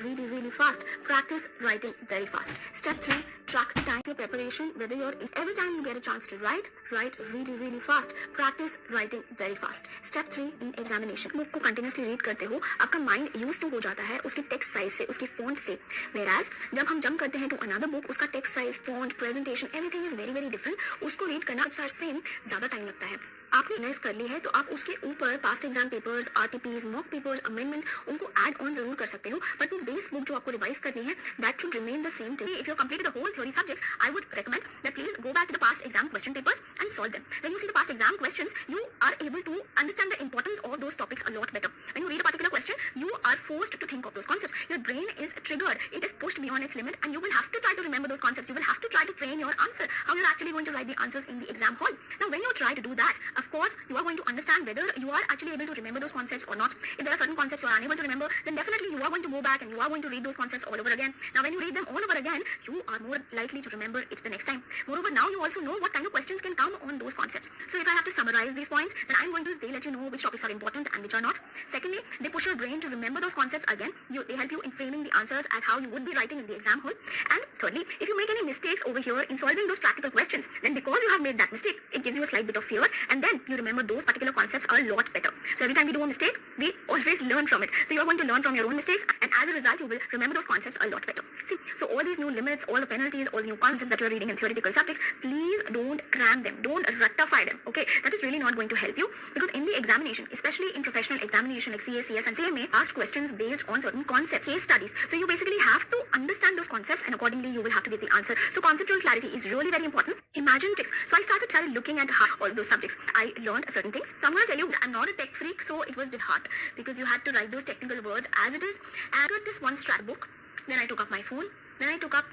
really, really fast. Practice writing very fast. Step 3, track the time of your preparation, whether you're in, every time you get a chance to write really, really fast. Practice writing very fast. Step 3, in examination, book को continuously read करते हो, आपका mind used to हो जाता है उसकी text size से, उसकी फॉन्ट से। Whereas जब हम जंप करते हैं तो अनदर बुक, उसका text size, font, presentation, everything is very different. उसको रीड करना आर सेम, ज्यादा टाइम लगता है। आपने एनालाइज कर ली है तो आप उसके ऊपर past exam papers, RTPs, mock papers, amendments उनको ऐड ऑन जरूर कर सकते हो, बट वो बेस बुक जो आपको रिवाइज करनी है that should remain the same thing. If you completed the whole theory subjects, I would recommend that please go back to the past exam question papers and solve them. When you see the past exam questions, you are able to understand the importance of those topics a lot better. When you read a particular question, you are forced to think of those concepts. Your brain is triggered, it is pushed beyond its limit, and you will have to try to remember those concepts. You will have to try to frame your answer, how you're actually going to write the answers in the exam hall. Now when you try to do that, of course you are going to understand whether you are actually able to remember those concepts or not. If there are certain concepts you are unable to remember, then definitely you are going to go back and you are going to read those concepts all over again. Now when you read them all over again, you are more likely to remember it the next time. Moreover, now you also know what kind of questions can come on those concepts. So if I have to summarize these points, then I'm going to say let you know which topics are important and which are not. Secondly, they push your brain to remember those concepts again. They help you in framing the answers as how you would be writing in the exam hall. And thirdly, if you make any mistakes over here in solving those practical questions, then because you have made that mistake, it gives you a slight bit of fear, and then you remember those particular concepts a lot better. So every time we do a mistake, we always learn from it. So you're going to learn from your own mistakes, and as a result, you will remember those concepts a lot better. See, so all these new limits, all the penalties, all the new concepts that you're reading in theoretical subjects, please don't cram them, don't rectify them, okay? That is really not going to help you, because in the examination, especially in professional examination like CA, CS and CMA, ask questions based on certain concepts, case studies. So you basically have to understand those concepts, and accordingly you will have to get the answer. So conceptual clarity is really very important. Imagine tricks. So I started looking at all those subjects. I learned certain things. So I'm going to tell you, I'm not a tech freak, so it was hard, because you had to write those technical words as it is. And I got this one strat book, then I took up my phone, then I took up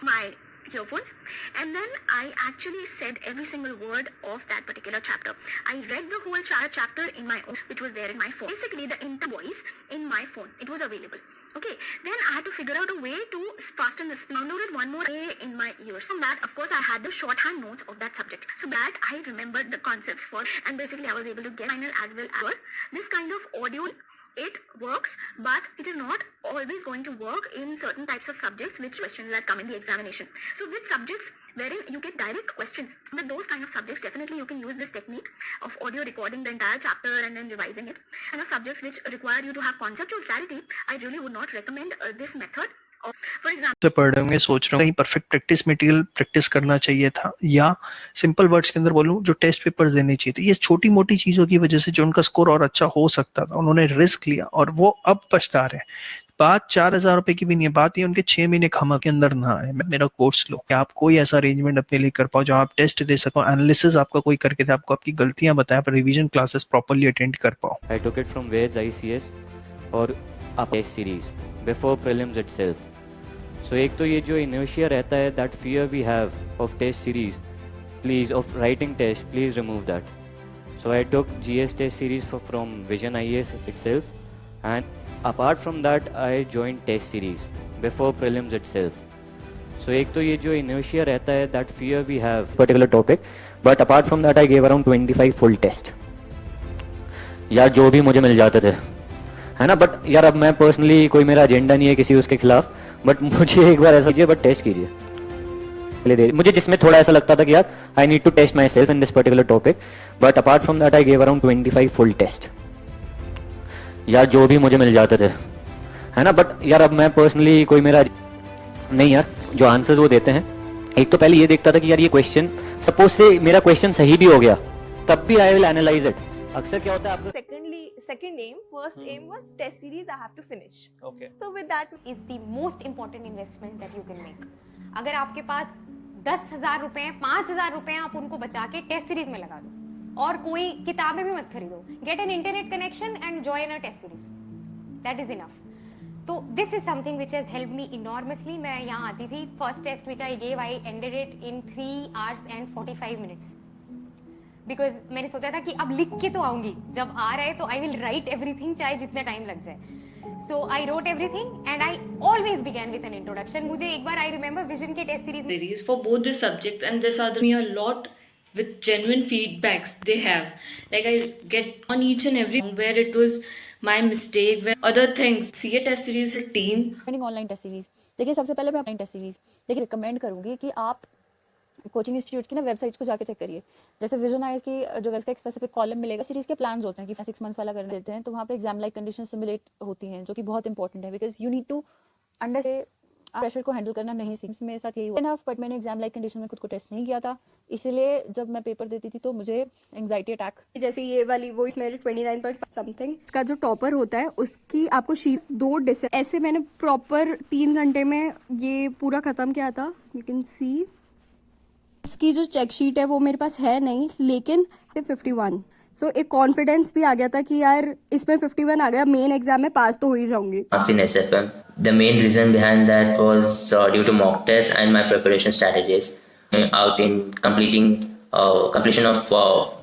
my earphones, and then I actually said every single word of that particular chapter. I read the whole chapter in my own, which was there in my phone. Basically the entire voice in my phone, it was available. Okay, then I had to figure out a way to fasten this. Downloaded one more A in my ears. From that, of course, I had the shorthand notes of that subject. So that I remembered the concepts for, and basically I was able to get final as well as this kind of audio. It works, but it is not always going to work in certain types of subjects, which questions that come in the examination. So with subjects wherein you get direct questions, with those kind of subjects, definitely you can use this technique of audio recording the entire chapter and then revising it. And of subjects which require you to have conceptual clarity, I really would not recommend this method For example, से पढ़ रहे होंगे, सोच रहे हो कहीं perfect practice material practice करना चाहिए था, या सिंपल वर्ड्स के अंदर बोलूं जो टेस्ट पेपर्स देने चाहिए थे। ये छोटी मोटी चीजों की वजह से जो उनका स्कोर और अच्छा हो सकता था, उन्होंने रिस्क लिया और वो अब पछता रहे हैं। बात 4,000 रुपए की भी नहीं है, बात ये उनके 6 महीने खमा के अंदर ना आए। मेरा कोर्स लो कि आप कोई ऐसा अरेंजमेंट अपने लिए कर पाओ जहां आप टेस्ट दे सको, एनालिसिस आपका कोई करके दे, आपको आपकी गलतियां बताए, आप रिवीजन क्लासेस प्रॉपर्ली अटेंड कर पाओ। I took it from Veds ICS और a test series before prelims itself. So एक तो ये जो inertia रहता है, that fear we have of test series, please, of writing test, please remove that. So I took GS test series from Vision IAS itself, and apart from that I joined test series before prelims itself. So एक तो ये जो inertia रहता है, that fear we have particular topic, but apart from that I gave around 25 full test. यार जो भी मुझे मिल जाते थे, है ना, बट यार अब मैं पर्सनली कोई मेरा एजेंडा नहीं है किसी उसके खिलाफ, बट मुझे एक बार ऐसा कीजिए, बट टेस्ट कीजिए पहले दे मुझे, जिसमें थोड़ा ऐसा लगता था कि यार I need to test myself in this particular topic, but apart from that I gave around 25 full test. यार जो भी मुझे मिल जाते थे, है ना, बट यार अब मैं पर्सनली कोई मेरा नहीं, यार जो आंसर्स वो देते हैं, एक तो पहले ये देखता था कि यार ये क्वेश्चन सपोज से मेरा क्वेश्चन सही भी हो गया, तब भी आई विल एनालाइज इट। अक्सर क्या होता है आपको second aim, first aim was test series I have to finish. Okay. So with that is the most important investment that you can make. अगर आपके पास 10,000 रुपए, 5,000 रुपए, आप उनको बचा के टेस्ट सीरीज में लगा दो और कोई किताबें भी मत खरीदो, get an internet connection and join a test series, that is enough. तो this is something which has helped me enormously. मैं यहाँ आती थी, first test which I gave, I ended it in 3 hours and 45 minutes, because मैंने सोचा था कि अब लिख के तो आऊंगी, जब आ रहा है तो आई विल राइट एवरीथिंग, चाहे जितना टाइम लग जाए। So I wrote everything and I always began with an introduction. मुझे एक बार आई रिमेंबर विजन के test series for both the subjects, and this other me a lot with genuine feedbacks they have. Like I get on each and every where it was my mistake, where other things. See a test series, a team. Online test series देखिए, सबसे पहले मैं online test series देखिए recommend करूंगी कि आप coaching institute की ना वेबसाइट्स को जाके चेक करिए। जैसे विजन आईएस की जो वेबसाइट का एक स्पेसिफिक कॉलम मिलेगा, सीरीज के प्लान्स होते हैं कि 6 months वाला करने देते हैं, तो वहाँ पे एग्जाम लाइक कंडीशन सिमुलेट होती हैं, जो कि बहुत इंपॉर्टेंट है, because you need to understand pressure को हैंडल करना नहीं सीख। मेरे साथ यही हुआ, बट मैंने एग्जाम लाइक कंडीशन में खुद को टेस्ट नहीं किया था, इसीलिए जब मैं पेपर देती थी तो मुझे एंग्जाइटी अटैक, जैसे ये वाली वो मेरे 29.5 समथिंग का जो टॉपर होता है उसकी आपको शीट 2 ऐसे मैंने प्रॉपर 3 घंटे में ये पूरा खत्म किया था। यू कैन सी इसकी जो चेक शीट है वो मेरे पास है नहीं, लेकिन 51। सो एक कॉन्फिडेंस भी आ गया था कि यार इसमें 51 आ गया, मेन एग्जाम में पास तो हो ही जाऊंगी। In SFM, the main reason behind that was due to mock tests and my preparation strategies. Out in completion of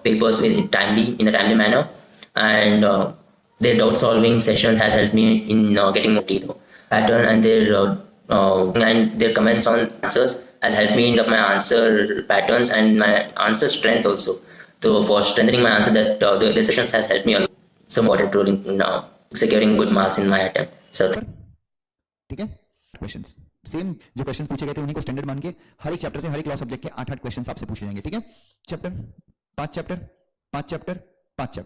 papers in a timely manner, and their doubt solving session has helped me in getting more teeth pattern, and their comments on answers has helped me in my answer patterns and my answer strength also. So for strengthening my answer, that the sessions has helped me a lot, somewhat in securing good marks in my attempt. So ठीक है, questions same जो question पूछे गए थे उन्हीं को standard मान के हर एक चैप्टर से हर एक लॉ सब्जेक्ट के 8-8 क्वेश्चंस आपसे पूछे जाएंगे। ठीक है, पांच चैप्टर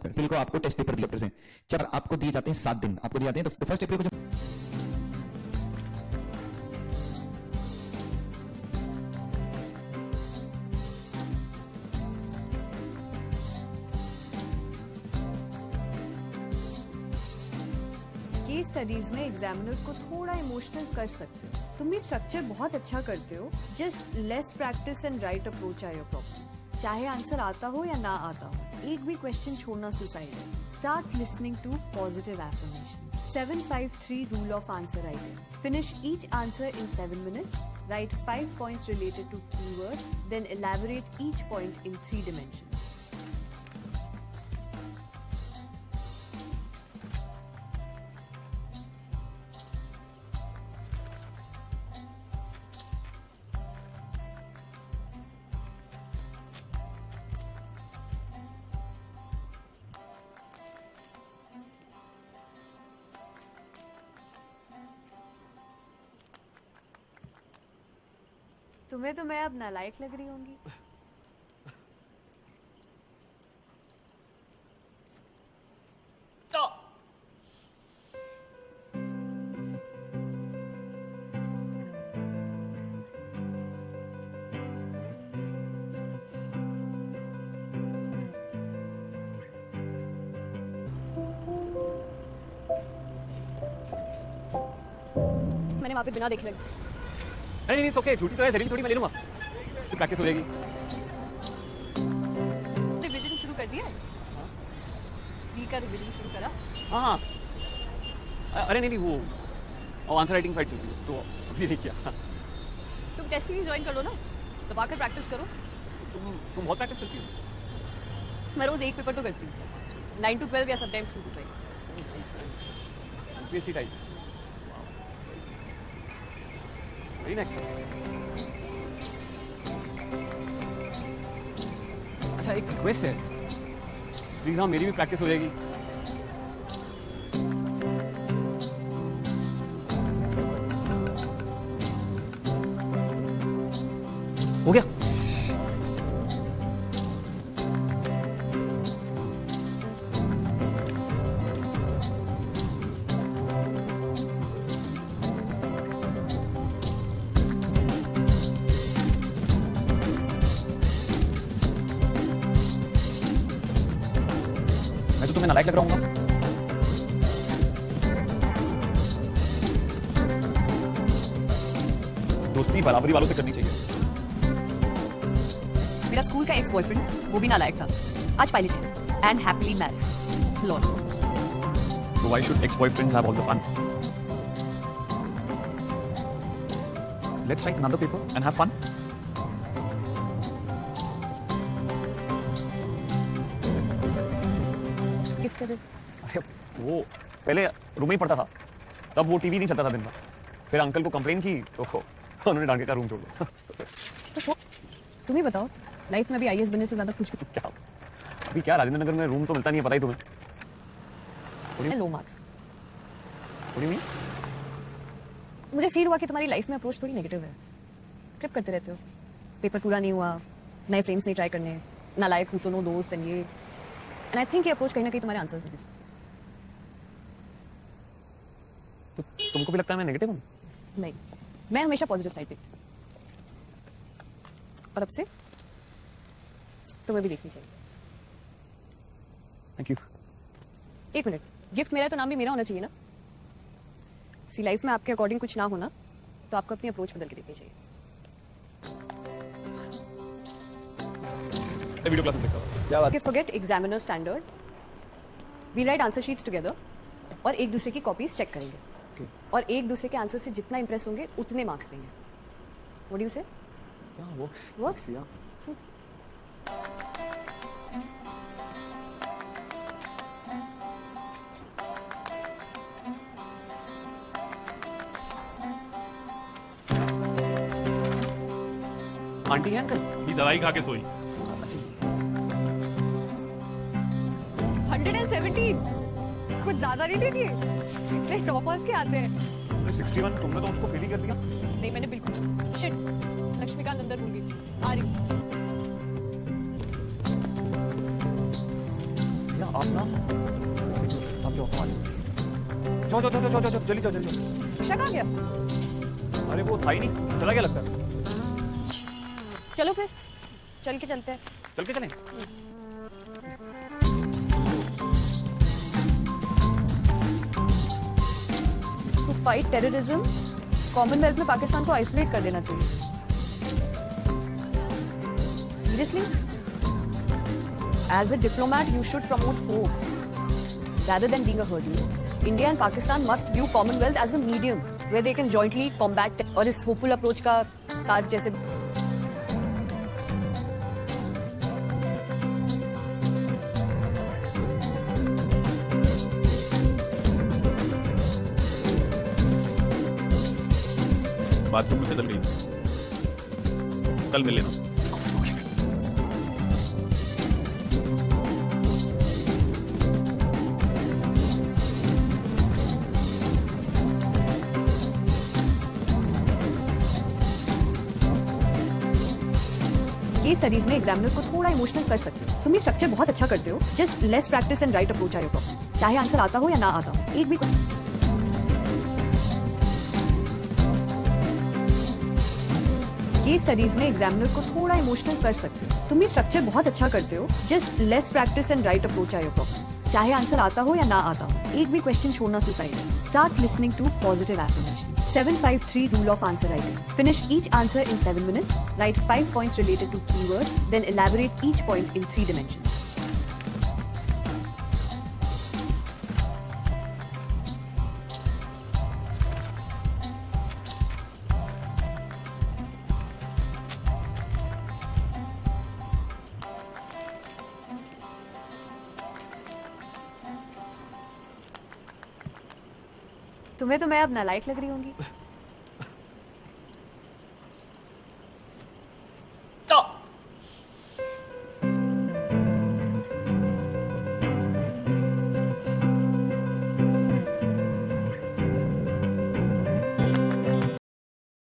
फिर को आपको टेस्ट पेपर दिए से चैप्टर आपको दिए जाते हैं 7 दिन आपको दिए जाते हैं। तो फर्स्ट पेपर को केस स्टडीज में एग्जामिनर को थोड़ा इमोशनल कर सकते हो। तुम भी स्ट्रक्चर बहुत अच्छा करते हो, just less practice and right approach are your problem. चाहे आंसर आता हो या ना आता हो, एक भी क्वेश्चन छोड़ना सुसाइड है। Start listening to positive affirmation. 753 rule of answer writing. Finish each answer in 7 minutes. Write 5 points related to keyword, then elaborate each point in 3 dimensions. तुम्हें तो मैं अब नालायक लग रही होंगी। मैंने वहाँ पे बिना देखे अरे नहीं, ओके, छुट्टी तो है, सैलरी थोड़ी मैं ले लूंगा, तो प्रैक्टिस हो जाएगी। रिवीजन शुरू कर दिया, वी का रिवीजन शुरू करा। हाँ, अरे नहीं वो आंसर राइटिंग फाइट चल रही है तो अभी नहीं किया। तुम टेस्ट सीरीज ज्वाइन कर लो ना, तब आकर प्रैक्टिस करो। तुम बहुत प्रैक्टिस करती हो? मैं रोज एक पेपर तो करती हूँ, 9 to 12 या sometimes 2 to 5। UPSC type, very nice. अच्छा एक रिक्वेस्ट है, प्लीज हाँ मेरी भी प्रैक्टिस हो जाएगी। हो गया? मैं तो तुम्हें नालायक लग रहा हूँ। दोस्ती बराबरी वालों से करनी चाहिए। मेरा स्कूल का एक्स बॉयफ्रेंड वो भी नालायक था, आज पायलट है and happily married. Lord, So why should ex-boyfriends have all the fun? Let's write another paper and have fun. किस पे? अरे वो पहले रूम में ही पढ़ता था, तब वो टीवी नहीं चलता था दिन भर, फिर अंकल को कंप्लेन की तो उन्होंने डांट के का रूम छोड़ दिया। तुम ही बताओ, लाइफ में भी आईएएस बनने से ज्यादा कुछ भी क्या अभी क्या राजेंद्र नगर में रूम तो मिलता नहीं है, पता ही तुम्हें। लो marks. What do you mean? मुझे फील हुआ कि तुम्हारी लाइफ में अप्रोच थोड़ी नेगेटिव है, ट्रिप करते रहते हो, पेपर पूरा नहीं हुआ, नए फ्रेम्स नहीं ट्राई करने, नालायक हूँ तो नो दोस्त एंड ये, एंड आई थिंक ये अप्रोच कहीं ना कहीं तुम्हारे आंसर्स में है। तो तुमको भी लगता है मैं नेगेटिव हूँ? नहीं, मैं हमेशा पॉजिटिव साइड देखती हूँ, और अब से तुम्हें भी देखनी चाहिए। Thank you. एक मिनट, गिफ्ट मेरा है तो नाम भी मेरा होना चाहिए ना। सी लाइफ में आपके अकॉर्डिंग कुछ ना होना तो आपको अपनी अप्रोच बदल के देखनी चाहिए। वीडियो क्लास में देखा क्या बात? Forget examiner standard, we write answer sheets together और एक दूसरे की कॉपीज चेक करेंगे और एक दूसरे के आंसर से जितना इंप्रेस होंगे उतने मार्क्स देंगे। व्हाट डू यू से? वर्क्स। आंटी है अंकल? ये दवाई खा के सोई। 117 कुछ ज्यादा नहीं दे दिए, इतने टॉपर्स के आते हैं। 61 तुमने तो उसको फेल ही कर दिया। नहीं मैंने बिल्कुल, शिट, लक्ष्मीकांत अंदर भूल गई, आ रही हूँ। आप ना आप जाओ जल्दी जाओ। शक आ गया? अरे वो था ही नहीं, चला गया लगता है। चलो फिर चल के चलते हैं। चल के चलें? टू फाइट टेररिज्म कॉमनवेल्थ में पाकिस्तान को आइसोलेट कर देना चाहिए। Seriously? As a diplomat, you should promote hope rather than being a hurdle. India and Pakistan must view Commonwealth as a medium where they can jointly combat और इस hopeful approach का साथ जैसे बाथरूम में चल गई, कल मिल लेना। केस स्टडीज में एग्जामिनर को थोड़ा इमोशनल कर सकते हो। तुम ये स्ट्रक्चर बहुत अच्छा करते हो, just less practice and right approach are your problem. चाहे आंसर आता हो या ना आता हो, एक भी केस स्टडीज में एग्जामिनर को थोड़ा इमोशनल कर सकते हो। तुम ये स्ट्रक्चर बहुत अच्छा करते हो, just less practice and right approach are your problem. चाहे आंसर आता हो या ना आता हो, एक भी क्वेश्चन छोड़ना सुसाइड है। Start listening to positive affirmation. 753 rule of answer writing. Finish each answer in 7 minutes. Write 5 points related to keyword, then elaborate each point in 3 dimensions. तुम्हें तो मैं अब नालायक लग रही होंगी।